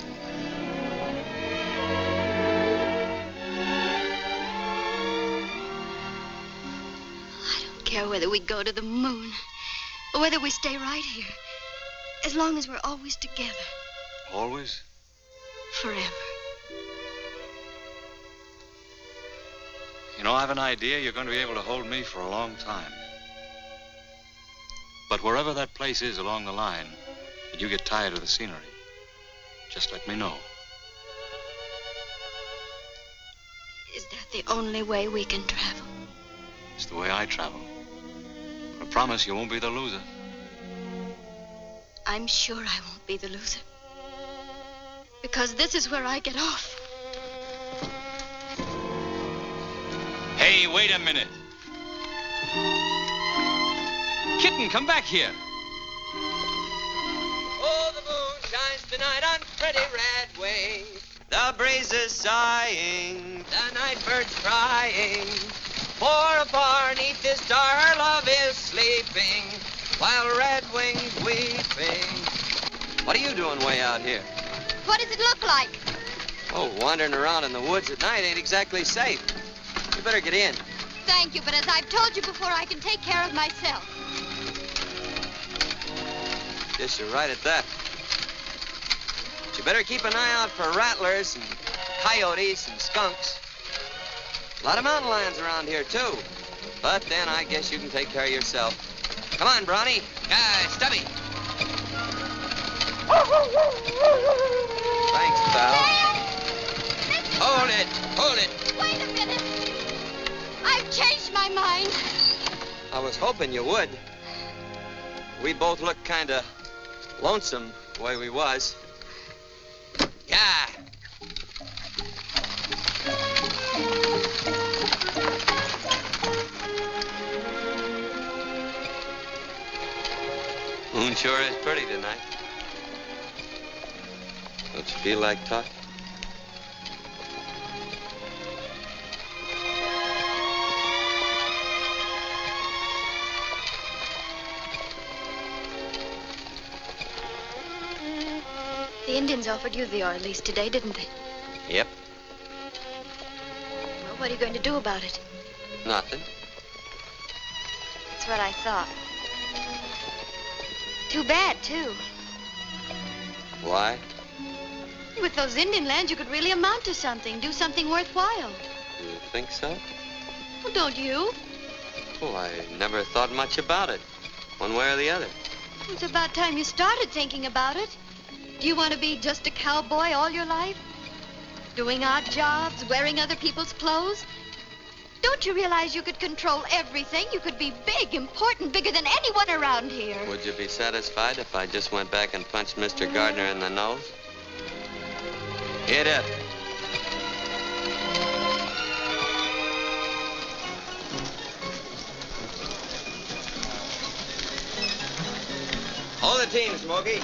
I: I don't care whether we go to the moon or whether we stay right here. As long as we're always together.
C: You know, I have an idea you're going to be able to hold me for a long time. But wherever that place is along the line, and you get tired of the scenery, just let me know.
I: Is that the only way we can travel?
C: It's the way I travel. I promise you won't be the loser.
I: I'm sure I won't be the loser. Because this is where I get off.
C: Hey, wait a minute. Kitten, come back here.
K: Oh, the moon shines tonight on pretty red wings. The breeze is sighing, the night bird's crying. For a bar 'neath this star, her love is sleeping, while red wings weeping. What are you doing way out here?
I: What does it look like?
K: Oh, wandering around in the woods at night ain't exactly safe. You better get in.
I: Thank you, but as I've told you before, I can take care of myself.
K: Guess you're right at that. But you better keep an eye out for rattlers and coyotes and skunks. A lot of mountain lions around here, too. But then I guess you can take care of yourself. Come on, Brawny. Stubby. Thanks, pal. Hold it.
I: Wait a minute. I've changed my mind.
K: I was hoping you would. We both look kind of lonesome the way we was. Yeah. Moon sure is pretty tonight. Don't you feel like talking?
I: The Indians offered you the oil lease today, didn't they?
K: Yep.
I: Well, what are you going to do about it?
K: Nothing.
I: That's what I thought. Too bad, too.
K: Why?
I: With those Indian lands, you could really amount to something, do something worthwhile.
K: You think so?
I: Well, don't you?
K: Oh, I never thought much about it, one way or the other.
I: It's about time you started thinking about it. Do you want to be just a cowboy all your life? Doing odd jobs, wearing other people's clothes? Don't you realize you could control everything? You could be big, important, bigger than anyone around here.
K: Would you be satisfied if I just went back and punched Mr. Gardner in the nose? Hit it. Hold the team, Smokey.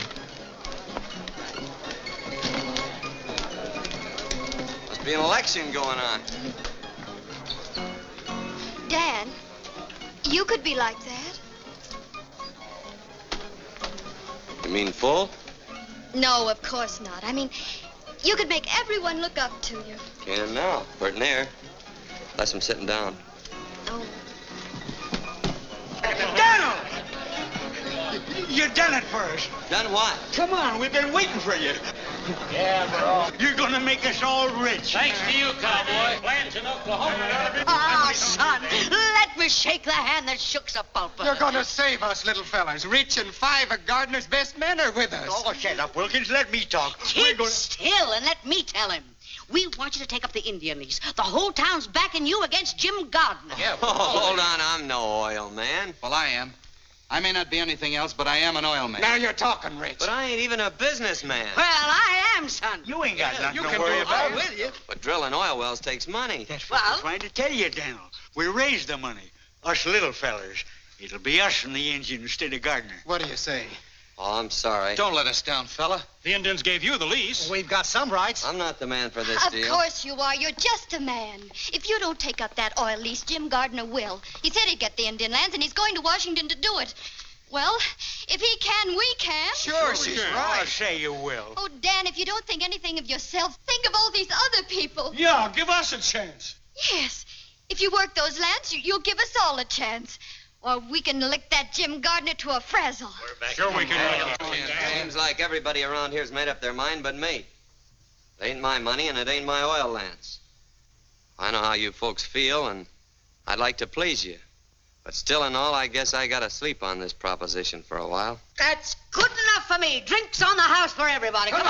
K: Must be an election going on.
I: Dan, you could be like that.
K: You mean full?
I: No, of course not. I mean, you could make everyone look up to you.
K: Can now. Bert and Air. Unless I'm sitting down.
I: Oh.
M: Donald! You done it for us.
K: Done what?
M: Come on, we've been waiting for you. Yeah, bro. You're gonna make us all rich.
D: Thanks to you, cowboy. Plans in Oklahoma.
J: Ah, son, let me shake the hand that shook the pulpit.
L: You're going to save us, little fellas. Rich and 5 of Gardner's best men are with us.
M: Oh, shut up, Wilkins. Let me talk.
J: Keep still and let me tell him. We want you to take up the Indian lease. The whole town's backing you against Jim Gardner.
K: Yeah. Oh, hold on. I'm no oil man.
P: Well, I am. I may not be anything else, but I am an oil man.
L: Now you're talking, Rich.
K: But I ain't even a businessman.
J: Well, I am, son.
M: You ain't got nothing
L: you
M: to
L: can
M: worry
L: do
M: about.
L: all with you.
K: But drilling oil wells takes money.
M: That's what we're trying to tell you, Daniel. We raise the money. Us little fellers. It'll be us and the Indian instead of Gardner.
L: What do you say?
K: Oh, I'm sorry.
P: Don't let us down, fella.
D: The Indians gave you the lease.
L: We've got some rights.
K: I'm not the man for this
I: Of
K: deal.
I: course you are. You're just a man. If you don't take up that oil lease, Jim Gardner will. He said he'd get the Indian lands, and he's going to Washington to do it. Well, if he can, we can.
L: Sure, she's right.
M: I'll say you will.
I: Oh, Dan, if you don't think anything of yourself, think of all these other people.
D: Yeah, give us a chance.
I: Yes. If you work those lands, you'll give us all a chance. Or we can lick that Jim Gardner to a frazzle.
D: Sure we can.
K: Seems like everybody around here's made up their mind but me. It ain't my money and it ain't my oil lands. I know how you folks feel, and I'd like to please you. But still in all, I guess I gotta sleep on this proposition for a while.
J: That's good enough for me. Drinks on the house for everybody. Come on.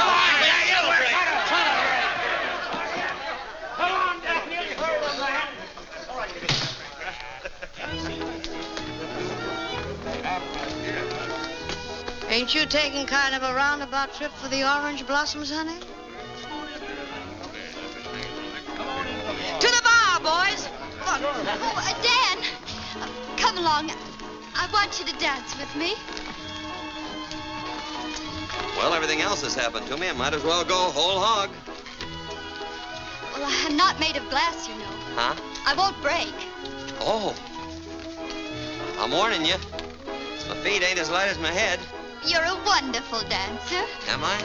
G: Come on, Daphne.
J: Ain't you taking kind of a roundabout trip for the orange blossoms, honey? To the bar, boys. Look.
I: Oh, Dan, come along. I want you to dance with me.
K: Well, everything else has happened to me. I might as well go whole hog.
I: Well, I'm not made of glass, you know.
K: Huh?
I: I won't break.
K: Oh. I'm warning you. My feet ain't as light as my head.
I: You're a wonderful dancer.
K: Am I?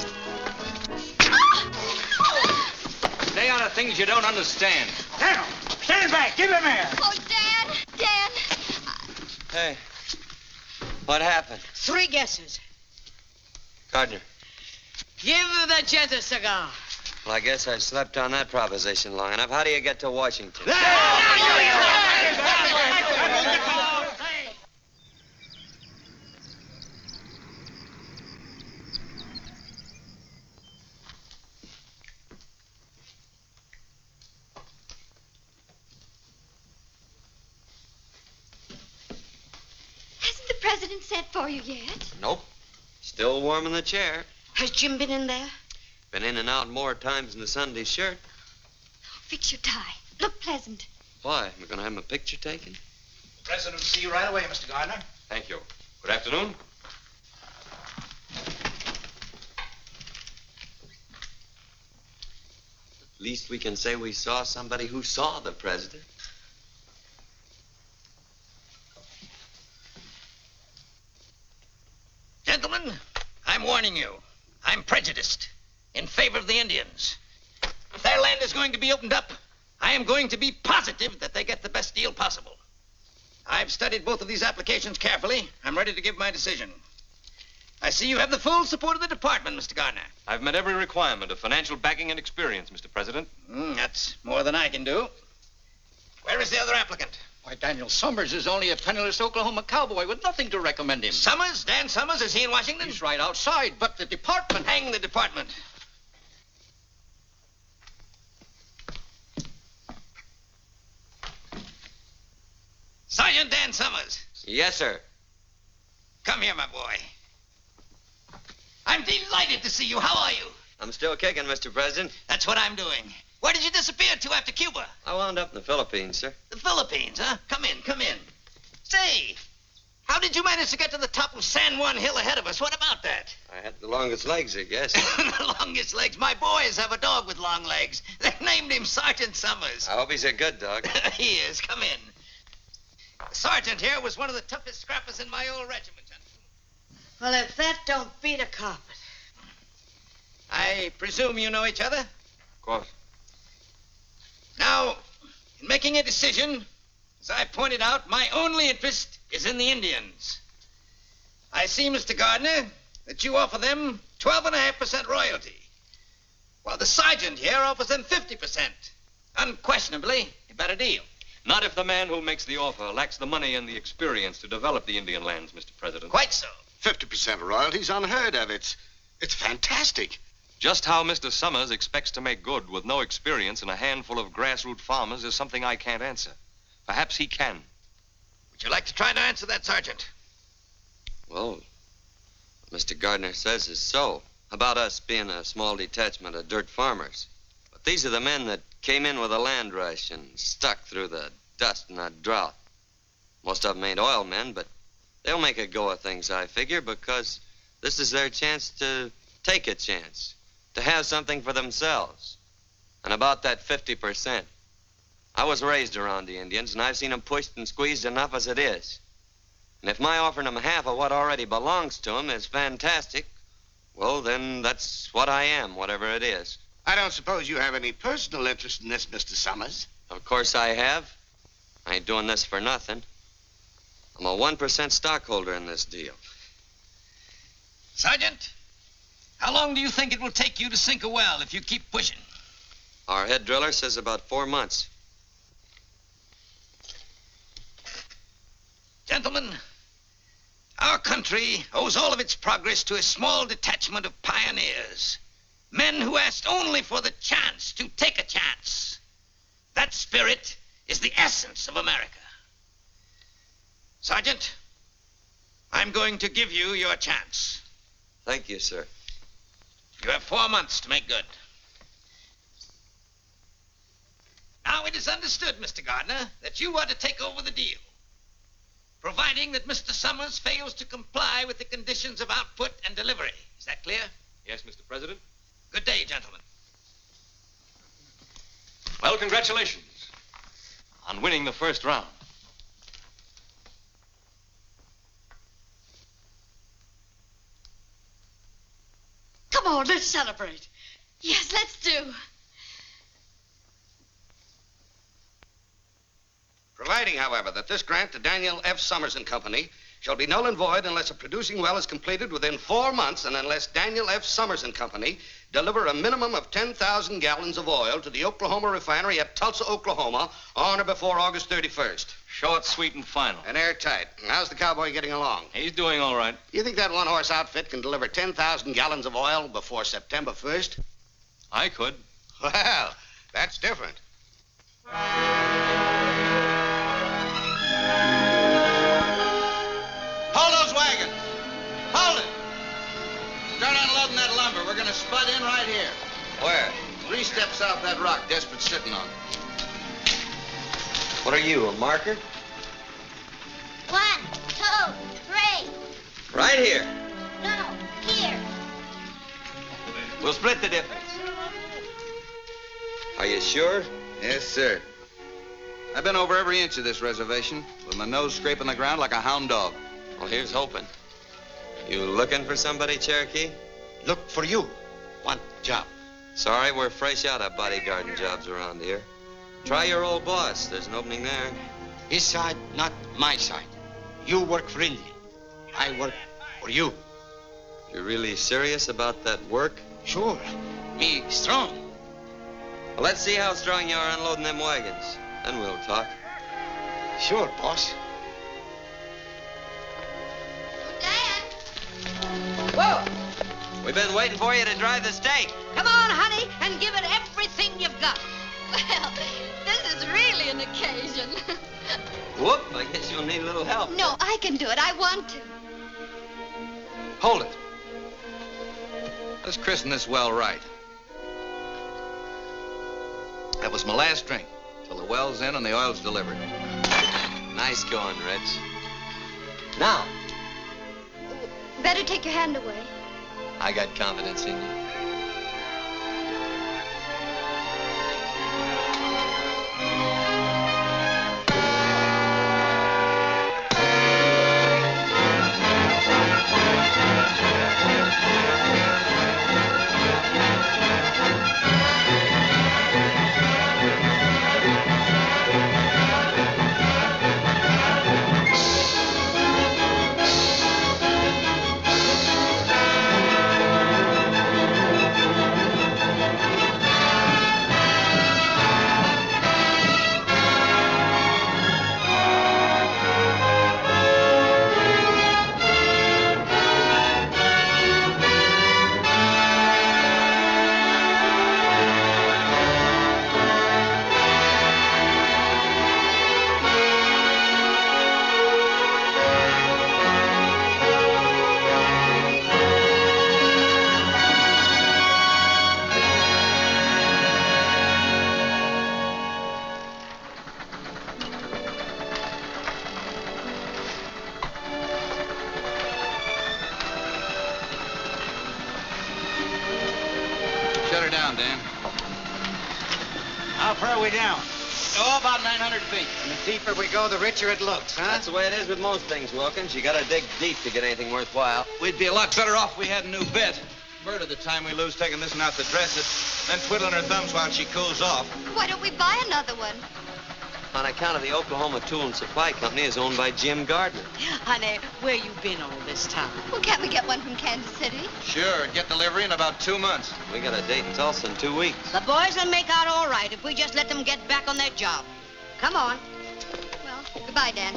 C: Stay out of things you don't understand.
M: Daniel, stand back. Give him air.
I: Oh, Dan, Dan.
K: Hey. What happened?
J: 3 guesses.
K: Gardner.
J: Give the gent a cigar.
K: Well, I guess I slept on that proposition long enough. How do you get to Washington?
I: Hasn't the president sent for you yet?
K: Nope. Still warm in the chair.
J: Has Jim been in there?
K: Been in and out more times than the Sunday shirt.
I: Fix your tie. Look pleasant.
K: Why? We're going to have a picture taken?
D: The president will see you right away, Mr. Gardner.
C: Thank you. Good afternoon.
K: At least we can say we saw somebody who saw the president.
D: Gentlemen, I'm warning you. I'm prejudiced in favor of the Indians. If their land is going to be opened up, I am going to be positive that they get the best deal possible. I've studied both of these applications carefully. I'm ready to give my decision. I see you have the full support of the department, Mr. Gardner.
C: I've met every requirement of financial backing and experience, Mr. President.
D: That's more than I can do. Where is the other applicant?
Q: Why, Daniel Summers is only a penniless Oklahoma cowboy with nothing to recommend him.
D: Summers? Dan Summers? Is he in Washington?
Q: He's right outside, but the department...
D: Hang the department. Sergeant Dan Summers.
K: Yes, sir.
D: Come here, my boy. I'm delighted to see you. How are you?
K: I'm still kicking, Mr. President.
D: That's what I'm doing. Where did you disappear to after Cuba?
K: I wound up in the Philippines, sir.
D: The Philippines, huh? Come in, come in. Say, how did you manage to get to the top of San Juan Hill ahead of us? What about that?
K: I had the longest legs, I guess.
D: The longest legs? My boys have a dog with long legs. They named him Sergeant Summers.
K: I hope he's a good dog.
D: He is. Come in. The sergeant here was one of the toughest scrappers in my old regiment.
J: Well, if that don't beat a carpet.
D: I presume you know each other?
C: Of course.
D: Now, in making a decision, as I pointed out, my only interest is in the Indians. I see, Mr. Gardner, that you offer them 12.5% royalty, while the sergeant here offers them 50%. Unquestionably, a better deal.
C: Not if the man who makes the offer lacks the money and the experience to develop the Indian lands, Mr. President.
D: Quite so.
R: 50% royalty's unheard of. It's fantastic.
C: Just how Mr. Summers expects to make good with no experience and a handful of grassroots farmers is something I can't answer. Perhaps he can.
D: Would you like to try to answer that, Sergeant?
K: Well, what Mr. Gardner says is so. About us being a small detachment of dirt farmers. But these are the men that came in with a land rush and stuck through the dust and the drought. Most of them ain't oil men, but they'll make a go of things, I figure, because this is their chance to take a chance, to have something for themselves. And about that 50%. I was raised around the Indians, and I've seen them pushed and squeezed enough as it is. And if my offering them half of what already belongs to them is fantastic, well, then that's what I am, whatever it is.
R: I don't suppose you have any personal interest in this, Mr. Summers.
K: Of course I have. I ain't doing this for nothing. I'm a 1% stockholder in this deal.
D: Sergeant, how long do you think it will take you to sink a well if you keep pushing?
K: Our head driller says about 4 months.
D: Gentlemen, our country owes all of its progress to a small detachment of pioneers. Men who asked only for the chance to take a chance. That spirit is the essence of America. Sergeant, I'm going to give you your chance.
K: Thank you, sir.
D: You have 4 months to make good. Now it is understood, Mr. Gardner, that you are to take over the deal, providing that Mr. Summers fails to comply with the conditions of output and delivery. Is that clear?
C: Yes, Mr. President.
D: Good day, gentlemen.
C: Well, congratulations on winning the first round.
J: Come on, let's celebrate.
I: Yes, let's do.
N: Providing, however, that this grant to Daniel F. Summers and Company shall be null and void unless a producing well is completed within 4 months and unless Daniel F. Summers and Company deliver a minimum of 10,000 gallons of oil to the Oklahoma refinery at Tulsa, Oklahoma on or before August 31st.
C: Short, sweet, and final.
N: And airtight. How's the cowboy getting along?
C: He's doing all right.
N: You think that one-horse outfit can deliver 10,000 gallons of oil before September 1st?
C: I could.
N: Well, that's different.
P: Hold those wagons. Hold it. Start unloading that lumber. We're going to spud in right here.
K: Where?
P: 3 steps off that rock Desperate's sitting on.
K: What are you, a marker?
O: 1, 2, 3.
K: Right here.
O: No, here.
K: We'll split the difference. Are you sure?
P: Yes, sir. I've been over every inch of this reservation with my nose scraping the ground like a hound dog.
K: Well, here's hoping. You looking for somebody, Cherokee?
N: Look for you. Want job.
K: Sorry, we're fresh out of bodyguarding jobs around here. Try your old boss. There's an opening there.
N: His side, not my side. You work for Indian. I work for you.
K: You're really serious about that work?
N: Sure. Me strong.
K: Well, let's see how strong you are unloading them wagons. Then we'll talk.
N: Sure, boss.
K: Whoa! We've been waiting for you to drive the stake.
J: Come on, honey, and give it everything you've got.
I: Well, this is really an occasion.
K: Whoop, I guess you'll need a little help.
I: No, I can do it. I want to.
P: Hold it. Let's christen this well right. That was my last drink, till the well's in and the oil's delivered.
K: Nice going, Rich. Now,
I: Better take your hand away.
K: I got confidence in you.
P: Shut her down, Dan.
M: How far are we down?
P: Oh, about 900 feet.
M: And the deeper we go, the richer it looks, huh?
K: That's the way it is with most things, Wilkins. You gotta dig deep to get anything worthwhile.
P: We'd be a lot better off if we had a new bit. Bird of the time we lose taking this one out to dress it, then twiddling her thumbs while she cools off.
I: Why don't we buy another one?
K: On account of the Oklahoma Tool and Supply Company is owned by Jim Gardner.
J: Honey, where you been all this time?
I: Well, can't we get one from Kansas City?
P: Sure, get delivery in about 2 months.
K: We got a date in Tulsa in 2 weeks.
J: The boys will make out all right if we just let them get back on their job. Come on.
I: Well, goodbye, Dan.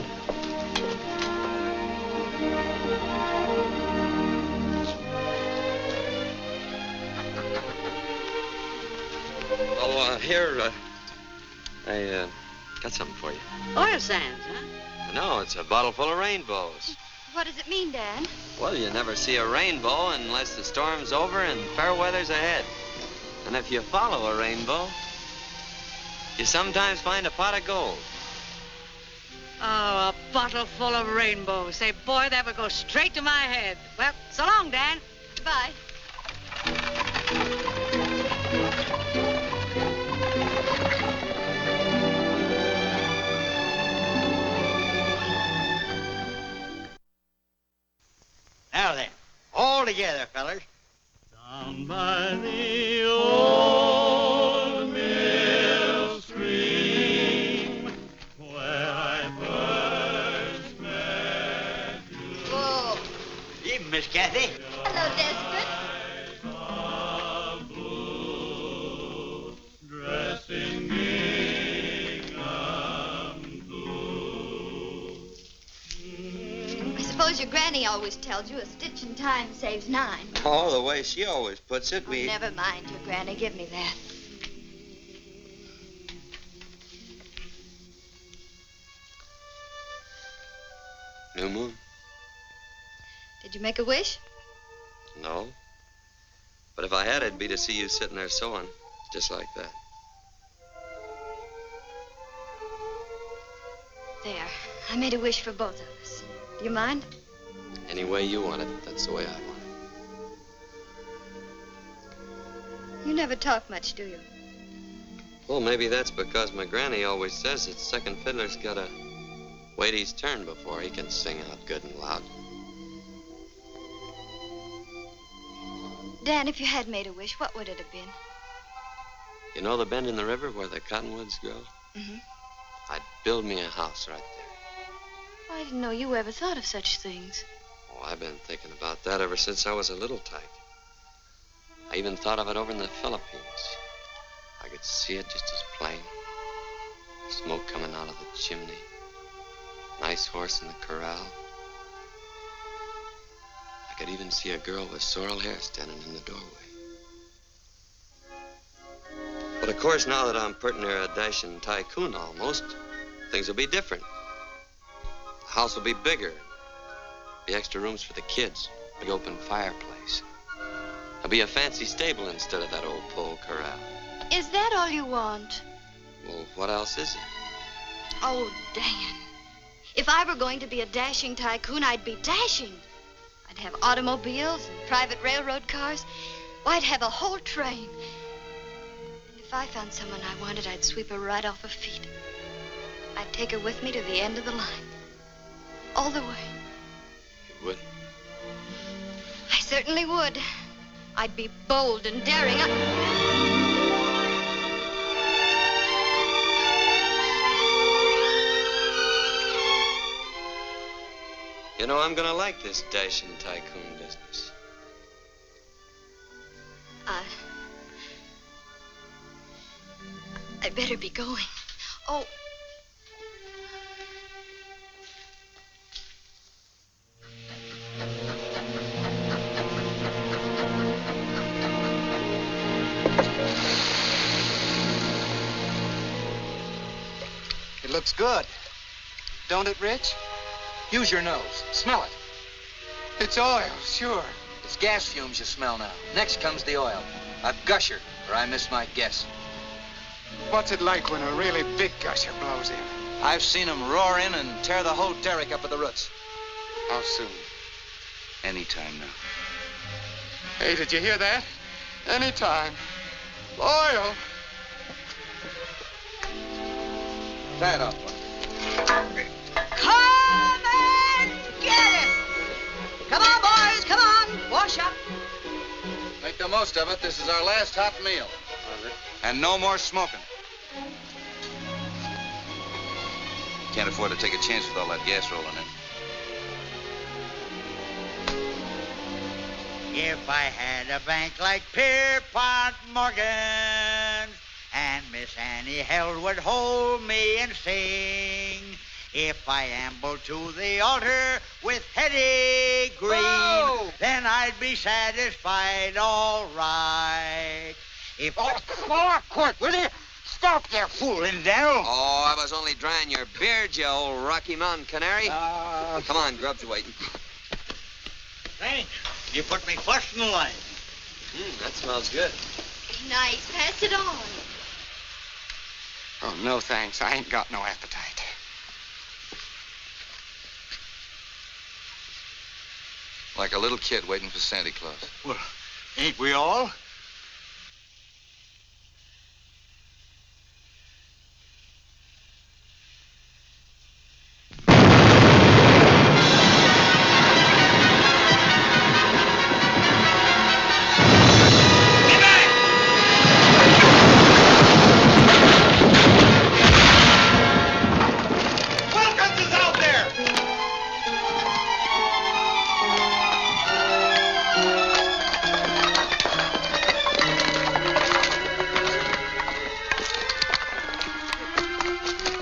H: Here, I got something for you.
J: Oil sands, huh?
H: No, it's a bottle full of rainbows.
I: What does it mean, Dan?
H: Well, you never see a rainbow unless the storm's over and fair weather's ahead. And if you follow a rainbow, you sometimes find a pot of gold.
J: Oh, a bottle full of rainbows. Say, boy, that would go straight to my head. Well, so long, Dan.
I: Goodbye.
M: Now then, all together, fellas.
B: Down by the old mill stream, where I first met you.
M: Whoa. Evening, Miss Kathy.
I: Hello, Desperate.
B: Dressed in gingham blue.
I: I suppose your granny always tells you a stitch in time saves 9.
N: Oh, the way she always puts it, we...
I: Never mind your granny. Give me that.
H: New moon?
I: Did you make a wish?
H: No. But if I had, it'd be to see you sitting there sewing, just like that.
I: There. I made a wish for both of us. Do you mind?
H: Any way you want it, that's the way I want it.
I: You never talk much, do you?
H: Well, maybe that's because my granny always says that second fiddler's gotta wait his turn before he can sing out good and loud.
I: Dan, if you had made a wish, what would it have been?
H: You know the bend in the river where the cottonwoods grow?
I: Mm-hmm.
H: I'd build me a house right there.
I: I didn't know you ever thought of such things.
H: Oh, I've been thinking about that ever since I was a little tyke. I even thought of it over in the Philippines. I could see it just as plain. Smoke coming out of the chimney. Nice horse in the corral. I could even see a girl with sorrel hair standing in the doorway. But of course, now that I'm pretty near a dashing tycoon almost, things will be different. The house will be bigger. Be extra rooms for the kids. Big open fireplace. There'll be a fancy stable instead of that old pole corral.
I: Is that all you want?
H: Well, what else is it?
I: Oh, Dan. If I were going to be a dashing tycoon, I'd be dashing. I'd have automobiles and private railroad cars. Why, I'd have a whole train. And if I found someone I wanted, I'd sweep her right off her feet. I'd take her with me to the end of the line. All the way.
H: You would?
I: I certainly would. I'd be bold and daring.
H: You know, I'm gonna like this dashing tycoon business.
I: I better be going. Oh.
L: It looks good. Don't it, Rich?
E: Use your nose. Smell it.
L: It's oil, sure.
E: It's gas fumes you smell now. Next comes the oil. A gusher, or I missed my guess.
L: What's it like when a really big gusher blows in?
P: I've seen them roar in and tear the whole derrick up at the roots.
L: How soon?
P: Anytime now.
L: Hey, did you hear that? Anytime. Oil.
E: Tie it up.
J: Come and get it! Come on, boys, come on. Wash up.
E: Make the most of it. This is our last hot meal.
P: And no more smoking. Can't afford to take a chance with all that gas rolling in.
M: If I had a bank like Pierpont Morgan's, and Miss Annie Held would hold me and sing, if I ambled to the altar with Hetty Green, then I'd be satisfied all right. If...
L: Oh, come on, Court, will you?
M: Stop there fooling, Daniel.
K: Oh, I was only drying your beard, you old Rocky Mountain canary. Come on, Grub's waiting.
M: Thanks. You put me first in the line.
K: That smells good.
I: Nice. Pass it on.
L: Oh, no thanks. I ain't got no appetite.
C: Like a little kid waiting for Santa Claus.
M: Well, ain't we all?
P: Wildcats is out there!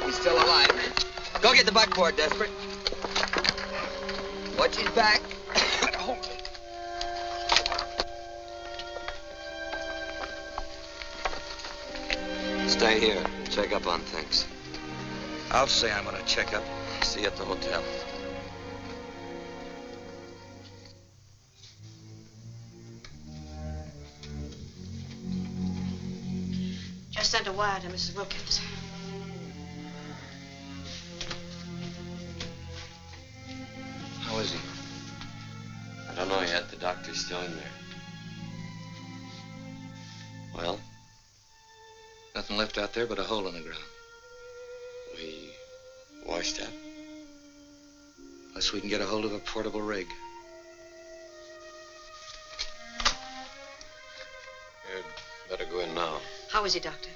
K: He's still alive. Go get the buckboard, Desperate. Watch his back. Stay here. Check up on things.
N: I'll say I'm going to check up.
K: See you at the hotel.
J: Just sent a wire to Mrs. Wilkins.
C: How is he?
K: I don't know yet. The doctor's still in there. Well?
C: Nothing left out there but a hole in the ground.
K: We washed up.
C: Unless we can get a hold of a portable rig.
K: You'd better go in now.
J: How is he, Doctor?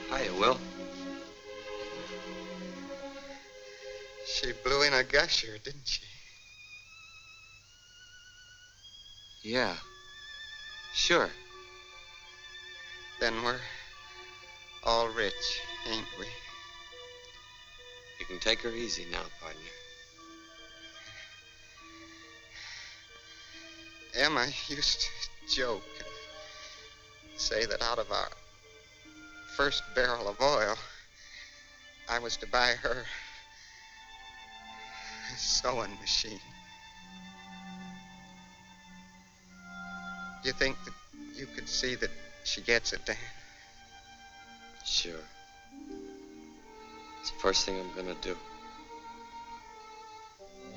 C: Hiya, Will.
L: She blew in a gusher, didn't she?
C: Yeah. Sure.
L: Then we're all rich, ain't we?
K: You can take her easy now, partner.
L: Emma used to joke and say that out of our first barrel of oil, I was to buy her a sewing machine. You think that you could see that she gets it, Dan?
K: Sure. It's the first thing I'm gonna do.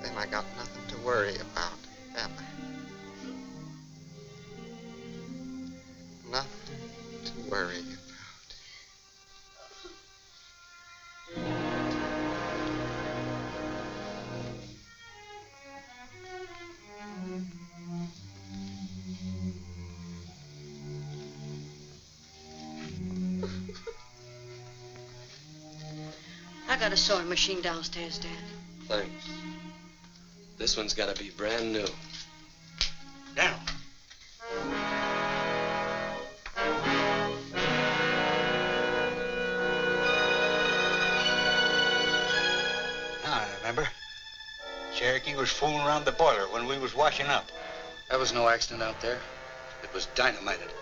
L: Then I got nothing to worry about, have I? Nothing to worry about.
J: I got a sewing machine downstairs, Dad.
K: Thanks. This one's gotta be brand new.
M: Now. I remember. Cherokee was fooling around the boiler when we was washing up.
R: There was no accident out there. It was dynamited.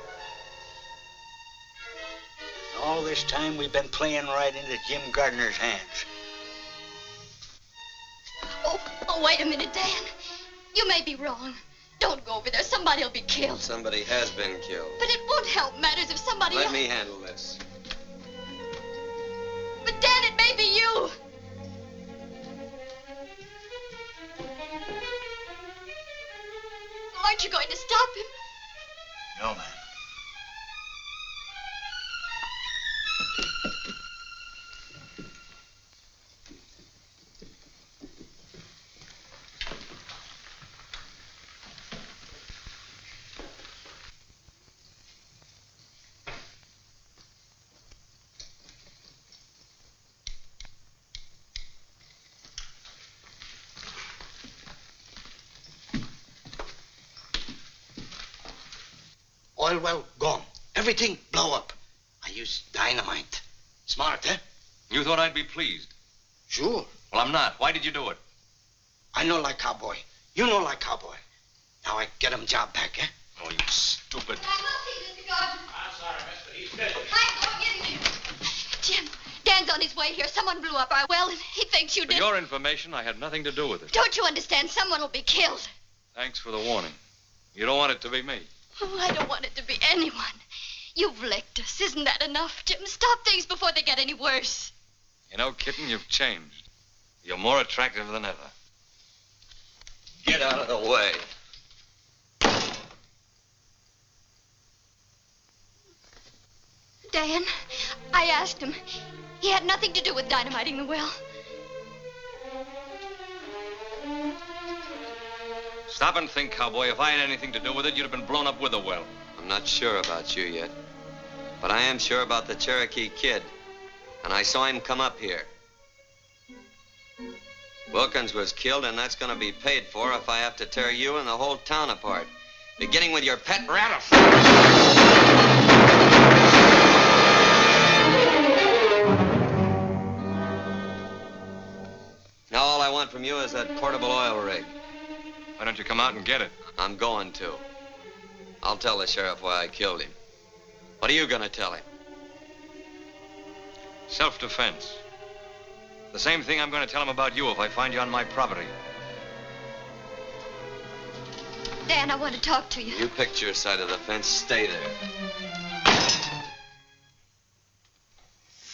M: All this time we've been playing right into Jim Gardner's hands.
I: Oh, wait a minute, Dan. You may be wrong. Don't go over there. Somebody'll be killed.
K: Somebody has been killed.
I: But it won't help matters if somebody
K: Let
I: else...
K: me handle this.
I: But, Dan, it may be you. Aren't you going to stop him?
M: No, man.
A: Oil well gone. Everything blow up. I used dynamite. Smart, eh?
C: You thought I'd be pleased?
L: Sure.
C: Well, I'm not. Why did you do it?
L: I know like cowboy. You know like cowboy. Now I get him job back, eh?
C: Oh, you stupid.
G: I'm sorry, miss, but he's busy.
I: Jim, Dan's on his way here. Someone blew up our well, and he thinks you
C: For
I: did.
C: your information, I had nothing to do with it.
I: Don't you understand? Someone will be killed.
C: Thanks for the warning. You don't want it to be me.
I: Oh, I don't want it to be anyone. You've licked us. Isn't that enough, Jim? Stop things before they get any worse.
C: You know, kitten, you've changed. You're more attractive than ever.
B: Get out of the way.
I: Dan, I asked him. He had nothing to do with dynamiting the well.
C: Stop and think, cowboy. If I had anything to do with it, you'd have been blown up with the well.
K: I'm not sure about you yet. But I am sure about the Cherokee Kid. And I saw him come up here. Wilkins was killed, and that's going to be paid for if I have to tear you and the whole town apart. Beginning with your pet rattlesnake. Now all I want from you is that portable oil rig.
C: Why don't you come out and get it?
K: I'm going to. I'll tell the sheriff why I killed him. What are you going to tell him?
C: Self-defense. The same thing I'm going to tell him about you if I find you on my property.
I: Dan, I want to talk to you.
K: You picked your side of the fence. Stay there.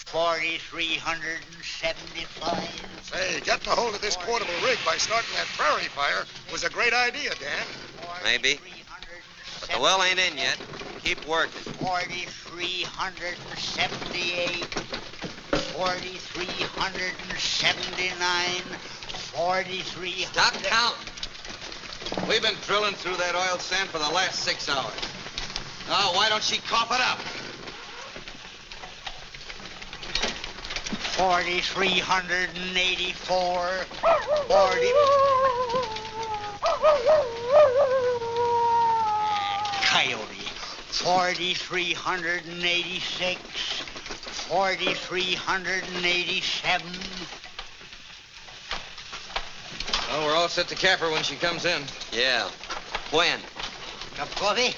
M: 4,375.
S: Say, getting a hold of this portable rig by starting that prairie fire was a great idea, Dan.
K: Maybe. But the well ain't in yet. Keep working.
M: 4,378. 4,379. 4,300.
P: Stop counting. We've been drilling through that oil sand for the last 6 hours. Now, why don't she cough it up?
M: 4,384. 40. Coyote. 4,386. 4,387.
P: Well, we're all set to cap her when she comes in.
K: Yeah. When?
M: Cup of coffee?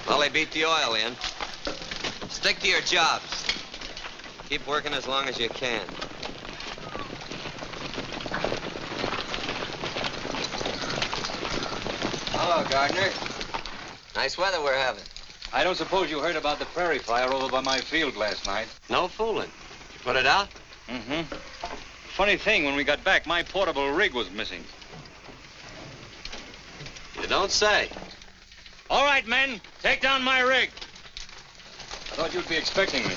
K: Well, they beat the oil in. Stick to your jobs. Keep working as long as you can. Hello, Gardner. Nice weather we're having.
C: I don't suppose you heard about the prairie fire over by my field last night.
K: No fooling. You put it out?
C: Mm-hmm. Funny thing, when we got back, my portable rig was missing.
K: You don't say.
C: All right, men, take down my rig. I thought you'd be expecting me.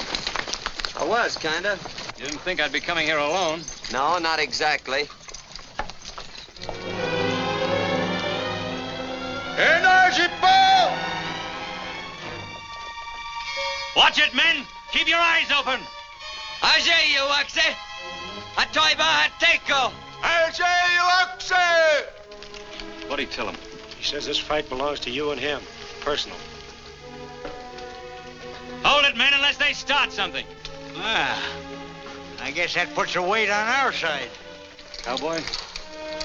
K: I was, kinda.
C: You didn't think I'd be coming here alone?
K: No, not exactly.
G: Energy ball!
C: Watch it, men! Keep your eyes open!
K: Ajay, you oxe! Atoiba Hateko!
S: Ajay, you oxe!
C: What'd he tell him?
T: He says this fight belongs to you and him. Personal.
C: Hold it, men, unless they start something.
M: Ah, I guess that puts a weight on our side.
C: Cowboy,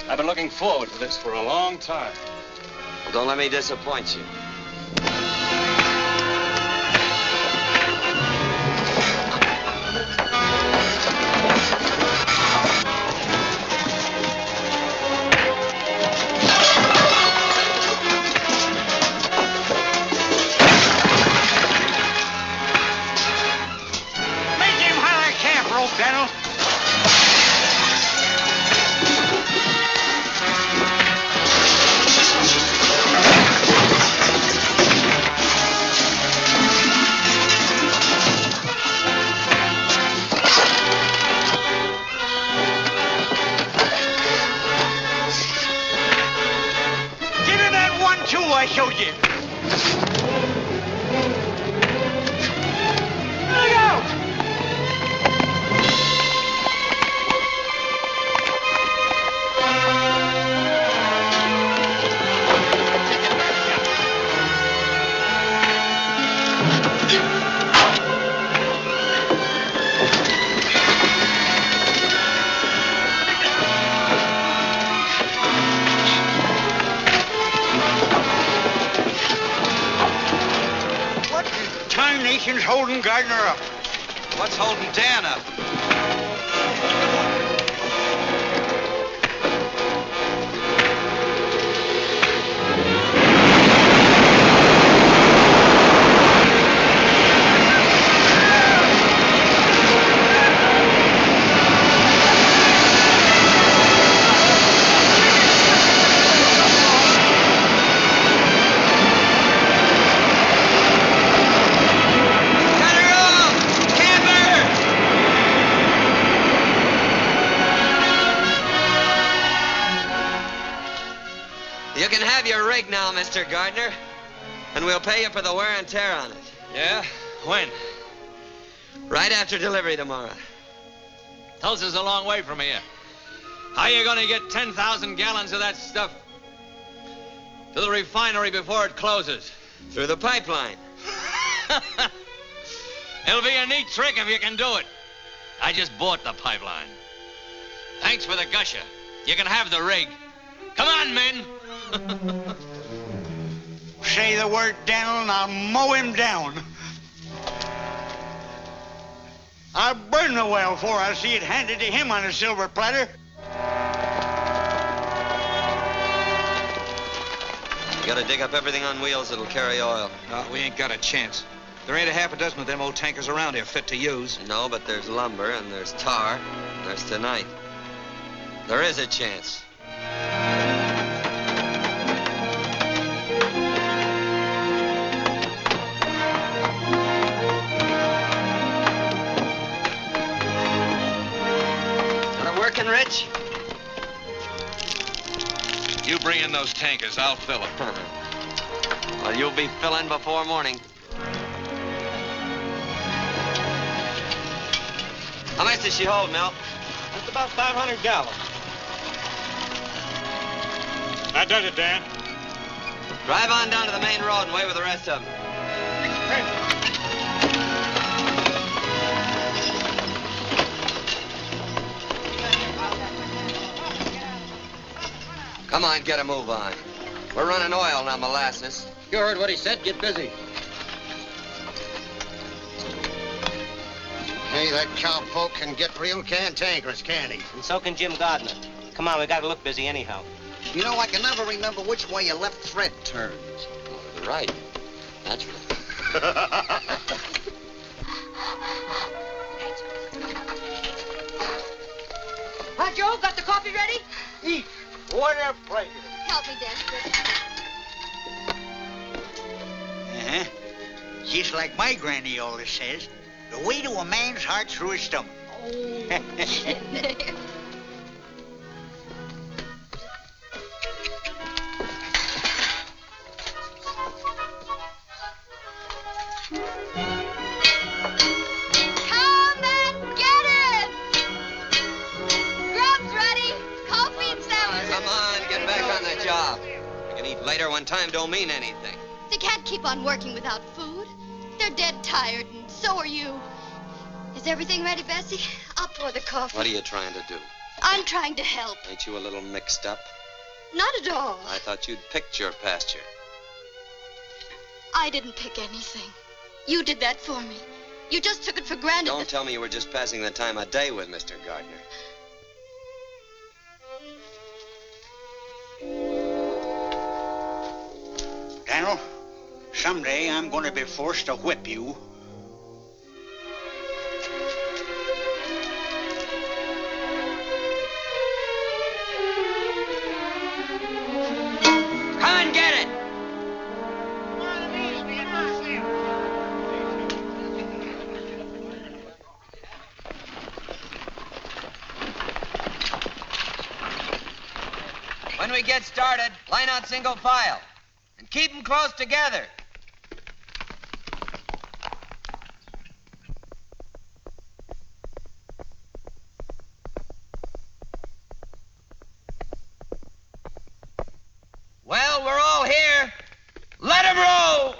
C: I've been looking forward to this for a long time.
K: Well, don't let me disappoint you.
M: Daniel. Give him that 1-2 I showed you. Look out! nation's holding Gardner up?
P: What's holding Dan up?
K: You can have your rig now, Mr. Gardner. And we'll pay you for the wear and tear on it.
C: Yeah? When?
K: Right after delivery tomorrow.
C: Tulsa's a long way from here. How are you going to get 10,000 gallons of that stuff to the refinery before it closes?
K: Through the pipeline.
C: It'll be a neat trick if you can do it. I just bought the pipeline. Thanks for the gusher. You can have the rig. Come on, men.
M: Say the word, Daniel, and I'll mow him down. I'll burn the well before I see it handed to him on a silver platter.
K: You gotta dig up everything on wheels that'll carry oil.
P: No, we ain't got a chance. There ain't a half a dozen of them old tankers around here fit to use.
K: No, but there's lumber, and there's tar, and there's tonight. There is a chance. Got it working, Rich?
C: You bring in those tankers. I'll fill them.
K: Well, you'll be filling before morning. How much does she hold, Mel?
T: Just about 500 gallons. That does it, Dan.
K: Drive on down to the main road and wait with the rest of them. Come on, get a move on. We're running oil, not molasses.
Q: You heard what he said. Get busy.
U: Hey, that cowpoke can get real cantankerous, can't he?
V: And so can Jim Gardner. Come on, we gotta look busy anyhow.
U: You know, I can never remember which way your left thread turns.
H: Oh, right. Naturally.
J: Hi, Joe. Got the coffee ready?
M: Eat. What a pleasure.
I: Help me, Desperate.
M: Uh-huh. Just like my granny always says, the way to a man's heart through his stomach.
I: Oh, Come and get it! Grub's ready. Coffee and sandwiches.
K: Come on, get back on the job. You can eat later when time don't mean anything.
I: They can't keep on working without food. They're dead tired, and so are you. Is everything ready, Bessie? I'll pour the coffee.
K: What are you trying to do?
I: I'm trying to help.
K: Ain't you a little mixed up?
I: Not at all.
K: I thought you'd picked your pasture.
I: I didn't pick anything. You did that for me. You just took it for granted.
K: Don't tell me you were just passing the time of day with Mr. Gardner.
M: Daniel, someday I'm going to be forced to whip you.
K: Come and get it! When we get started, line out single file. And keep them close together. Well, we're all here. Let 'em roll!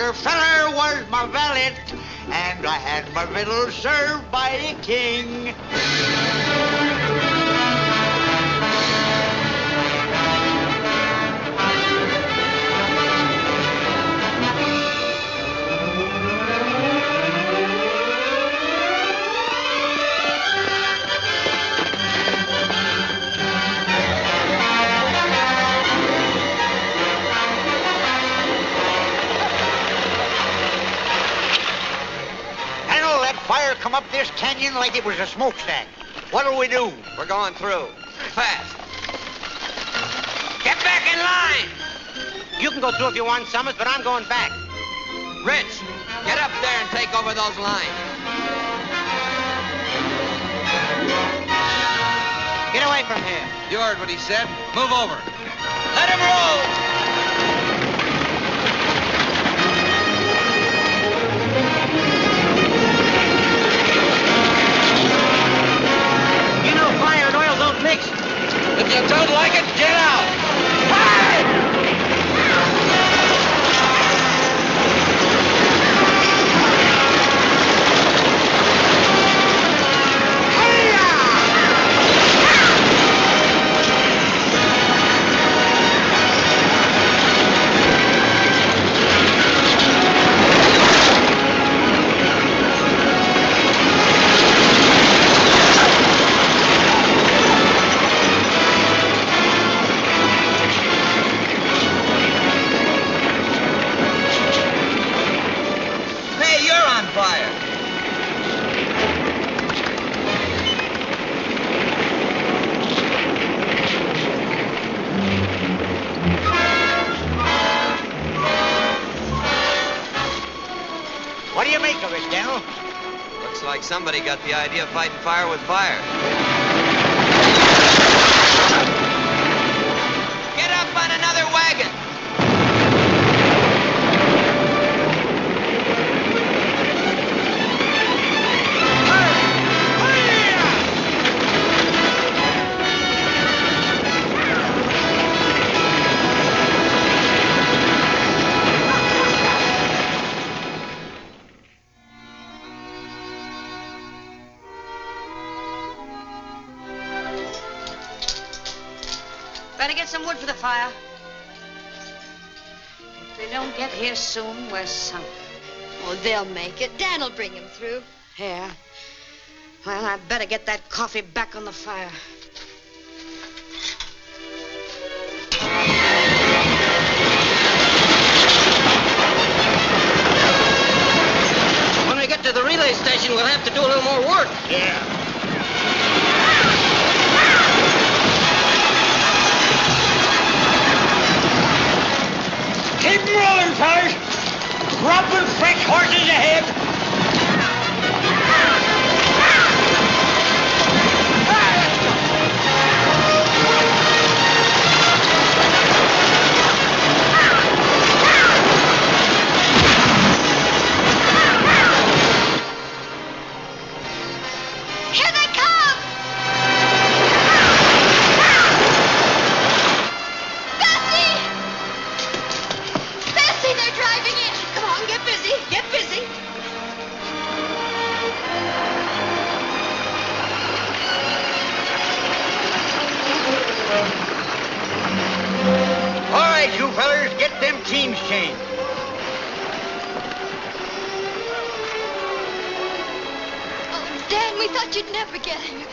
M: yonder feller was my valet, and I had my victuals served by a king. Fire come up this canyon like it was a smokestack. What'll we do?
E: We're going through. Fast. Get back in line!
V: You can go through if you want, Summers, but I'm going back.
E: Rich, get up there and take over those lines.
V: Get away from here.
P: You heard what he said. Move over.
V: Let him roll! Fire and oil don't mix.
P: If you don't like it, get out.
E: Like somebody got the idea of fighting fire with fire. Get up on another wagon!
J: Better get some wood for the fire. If they don't get here soon, we're sunk.
I: Oh, they'll make it. Dan'll bring him through.
J: Yeah. Well, I better get that coffee back on the fire.
V: When we get to the relay station, we'll have to do a little more work.
M: Yeah. Keep them rolling, fellas. Rubbing fresh horses ahead.
I: Here they come! Bessie! Bessie, they're driving in. Come on, get busy. Get busy.
M: All right, you fellers, get them teams changed.
I: Oh, Dan, we thought you'd never get here.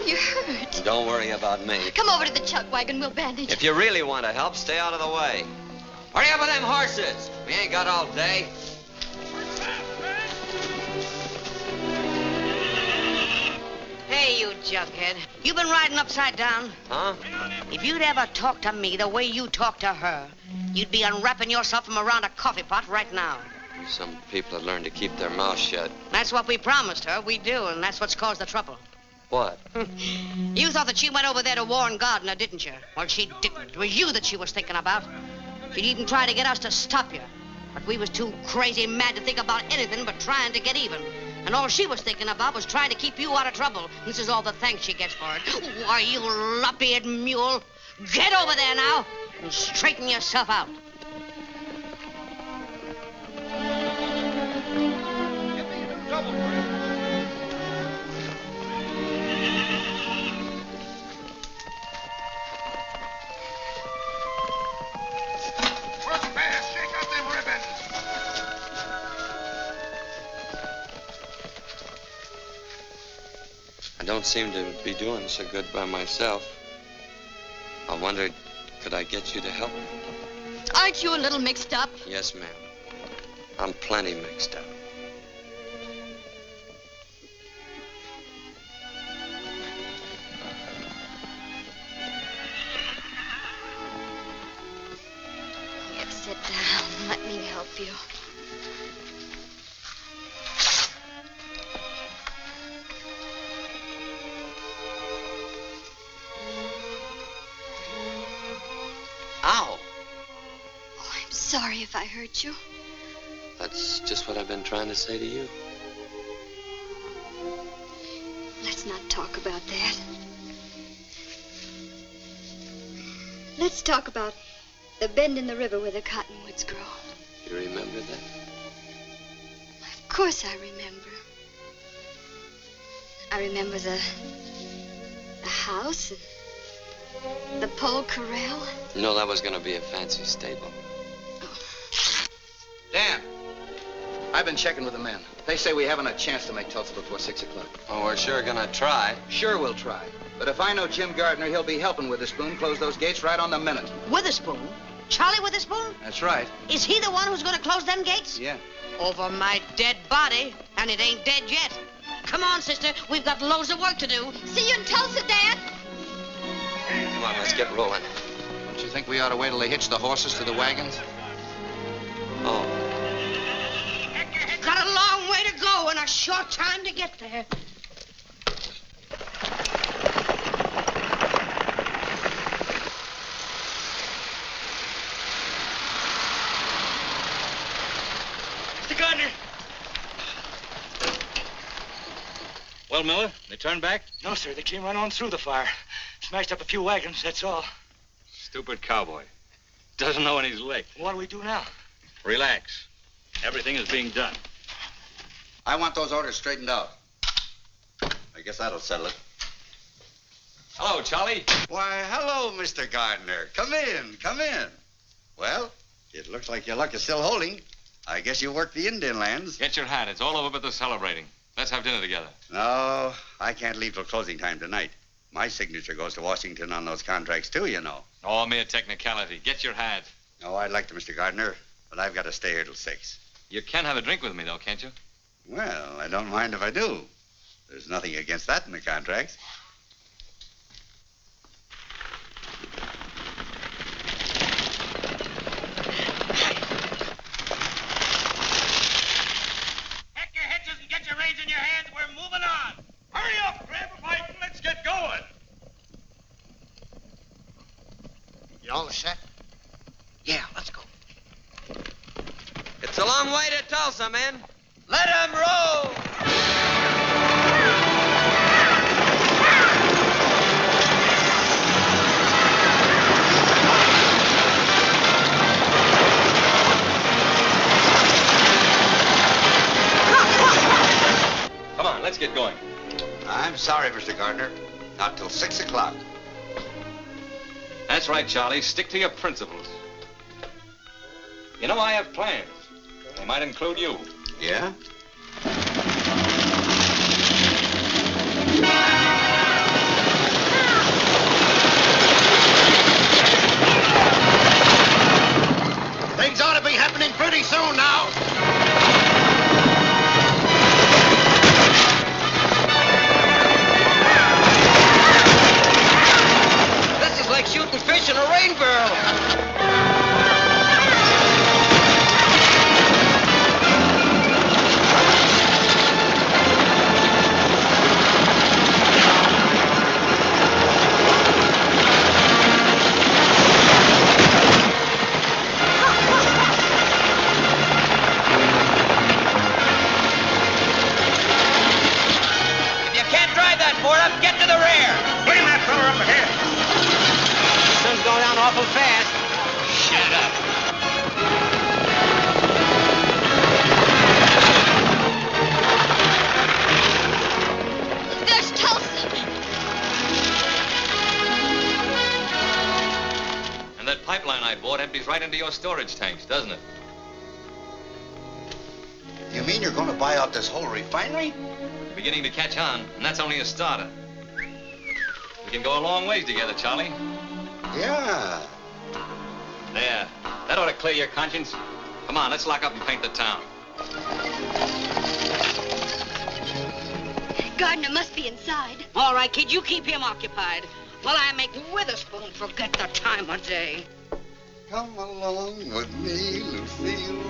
I: You're hurt.
E: Don't worry about me.
I: Come over to the chuck wagon. We'll bandage.
E: If you really want to help, stay out of the way. Hurry up with them horses. We ain't got all day.
J: Hey, you jughead. You been riding upside down?
E: Huh?
J: If you'd ever talked to me the way you talk to her, you'd be unwrapping yourself from around a coffee pot right now.
E: Some people have learned to keep their mouths shut.
J: That's what we promised her. We do, and that's what's caused the trouble.
E: What?
J: You thought that she went over there to warn Gardner, didn't you? Well, she didn't. It was you that she was thinking about. She'd even try to get us to stop you. But we was too crazy mad to think about anything but trying to get even. And all she was thinking about was trying to keep you out of trouble. This is all the thanks she gets for it. Why, you lop-eared mule. Get over there now and straighten yourself out.
D: don't seem to be doing so good by myself. I wondered, could I get you to help me?
I: Aren't you a little mixed up?
D: Yes, ma'am. I'm plenty mixed up.
I: Here, sit down. Let me help you.
D: Ow!
I: Oh, I'm sorry if I hurt you.
D: That's just what I've been trying to say to you.
I: Let's not talk about that. Let's talk about the bend in the river where the cottonwoods grow.
D: You remember that?
I: Of course I remember. I remember the house and the pole corral.
D: No, that was going to be a fancy stable.
Q: Dan, I've been checking with the men. They say we haven't a chance to make Tulsa before 6 o'clock.
D: Oh, we're sure going to try.
Q: Sure we'll try. But if I know Jim Gardner, he'll be helping Witherspoon close those gates right on the minute.
J: Witherspoon? Charlie Witherspoon?
Q: That's right.
J: Is he the one who's going to close them gates?
Q: Yeah.
J: Over my dead body, and it ain't dead yet. Come on, sister. We've got loads of work to do.
I: See you in Tulsa, Dad.
D: Come on, let's get rolling.
Q: Don't you think we ought to wait till they hitch the horses to the wagons?
D: Oh.
J: Got a long way to go and a short time to get there.
V: Mr. Gardner.
T: Well, Miller, they turned back?
M: No, sir. They came right on through the fire. Smashed up a few wagons, that's all.
T: Stupid cowboy. Doesn't know when he's licked.
M: What do we do now?
T: Relax. Everything is being done.
N: I want those orders straightened out. I guess that'll settle it.
C: Hello, Charlie.
N: Why, hello, Mr. Gardner. Come in, come in. Well, it looks like your luck is still holding. I guess you work the Indian lands.
C: Get your hat. It's all over but the celebrating. Let's have dinner together.
N: No, I can't leave till closing time tonight. My signature goes to Washington on those contracts, too, you know.
C: Oh, mere technicality. Get your hat.
N: Oh, I'd like to, Mr. Gardner, but I've got to stay here till 6.
C: You can have a drink with me, though, can't you?
N: Well, I don't mind if I do. There's nothing against that in the contracts.
G: Pack your hitches and get your reins in your hands. We're moving on. Hurry up, grab a bite, and let's get going.
M: You all set?
J: Yeah, let's go.
K: It's a long way to Tulsa, men. Let 'em roll!
C: Come on, let's get going.
N: I'm sorry, Mr. Gardner. Not till 6 o'clock.
C: That's right, Charlie. Stick to your principles. You know, I have plans. They might include you.
N: Yeah?
M: Things ought to be happening pretty soon now.
K: This is like shooting fish in a rain barrel. If you can't drive that board up, get to the rear.
M: Bring that fella up ahead.
V: Sun's going down awful fast.
M: Shut up.
I: There's Tulsa.
C: And that pipeline I bought empties right into your storage tanks, doesn't it?
N: You mean
F: mean you're going to buy out this whole refinery?
C: Beginning to catch on, and that's only a starter. We can go a long ways together, Charlie.
F: Yeah.
C: There. That ought to clear your conscience. Come on, let's lock up and paint the town.
I: Gardner must be inside.
J: All right, kid, you keep him occupied while I make Witherspoon forget the time of day.
F: Come along with me, Lucille,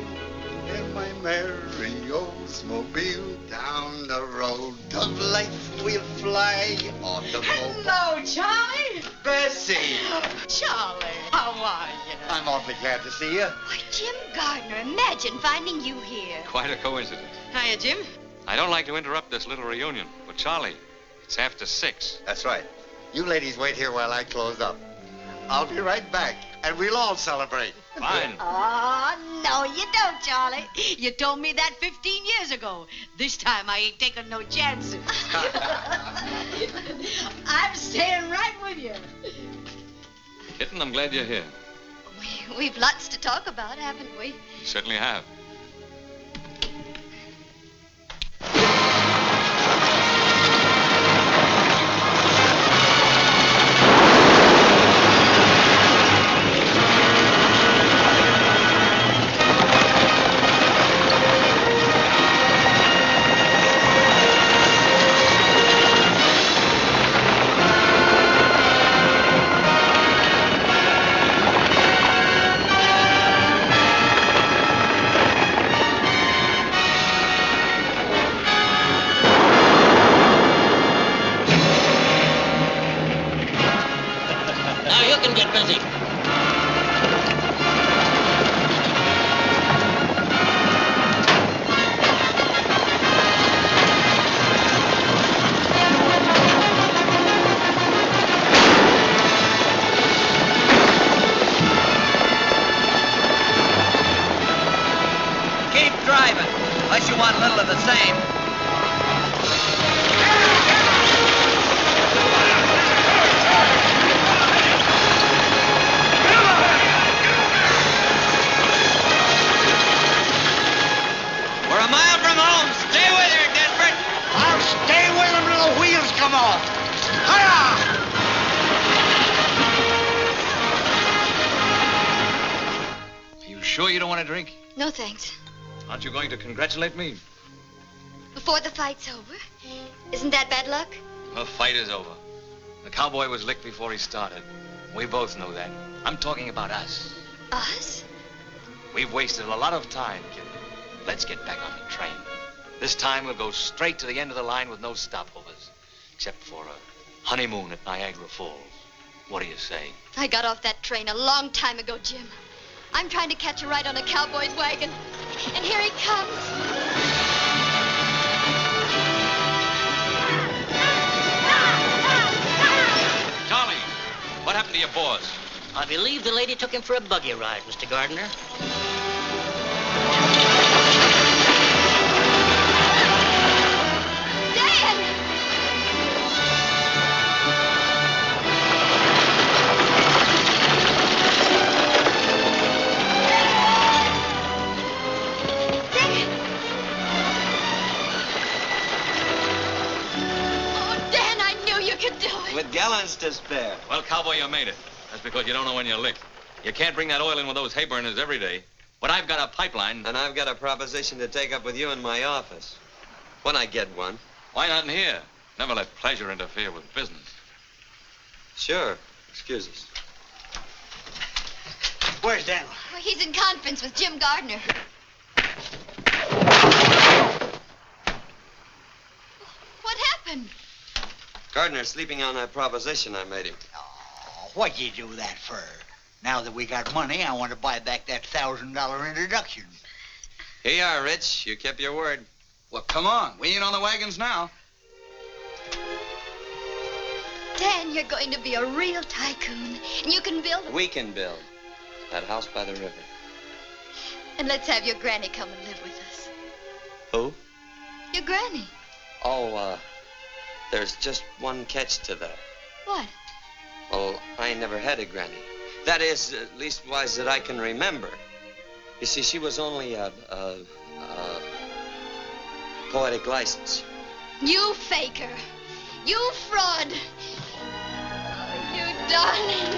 F: in my merry Oldsmobile. Down the road of life we'll fly. Automobile.
J: Hello, Charlie.
F: Bessie.
J: Charlie, how are you?
F: I'm awfully glad to see you.
I: Why, Jim Gardner, imagine finding you here.
C: Quite a coincidence.
J: Hiya, Jim.
C: I don't like to interrupt this little reunion, but Charlie, it's after 6.
F: That's right. You ladies wait here while I close up. I'll be right back, and we'll all celebrate.
C: Fine.
J: Oh, no, you don't, Charlie. You told me that 15 years ago. This time I ain't taking no chances. I'm staying right with you.
C: Kitten, I'm glad you're here.
I: We've lots to talk about, haven't we?
C: You certainly have.
K: Unless you want a little of the same. We're a mile from home. Stay with her, Desperate.
M: I'll stay with him till the wheels come off. Hi-ya!
C: You sure you don't want to drink?
I: No, thanks.
C: Aren't you going to congratulate me?
I: Before the fight's over? Isn't that bad luck?
C: The fight is over. The cowboy was licked before he started. We both know that. I'm talking about us.
I: Us?
C: We've wasted a lot of time, kid. Let's get back on the train. This time we'll go straight to the end of the line with no stopovers. Except for a honeymoon at Niagara Falls. What do you say?
I: I got off that train a long time ago, Jim. I'm trying to catch a ride on a cowboy's wagon. And here he comes.
C: Charlie, what happened to your boss?
O: I believe the lady took him for a buggy ride, Mr. Gardner.
K: With gallons to spare.
C: Well, cowboy, you made it. That's because you don't know when you're licked. You can't bring that oil in with those hay burners every day. But I've got a pipeline.
K: And I've got a proposition to take up with you in my office. When I get one.
C: Why not in here? Never let pleasure interfere with business.
K: Sure. Excuse us.
M: Where's Daniel?
I: Well, he's in conference with Jim Gardner. What happened?
K: Gardner's sleeping on that proposition I made him.
M: Oh, what'd you do that for? Now that we got money, I want to buy back that $1,000 introduction.
K: Here you are, Rich. You kept your word.
P: Well, come on. We ain't on the wagons now.
I: Dan, you're going to be a real tycoon. And you can build...
K: We can build. That house by the river.
I: And let's have your granny come and live with us.
K: Who?
I: Your granny.
K: Oh, there's just one catch to that.
I: What?
K: Well, I never had a granny. That is, leastwise that I can remember. You see, she was only
D: poetic license.
I: You faker. You fraud. Oh, you darling.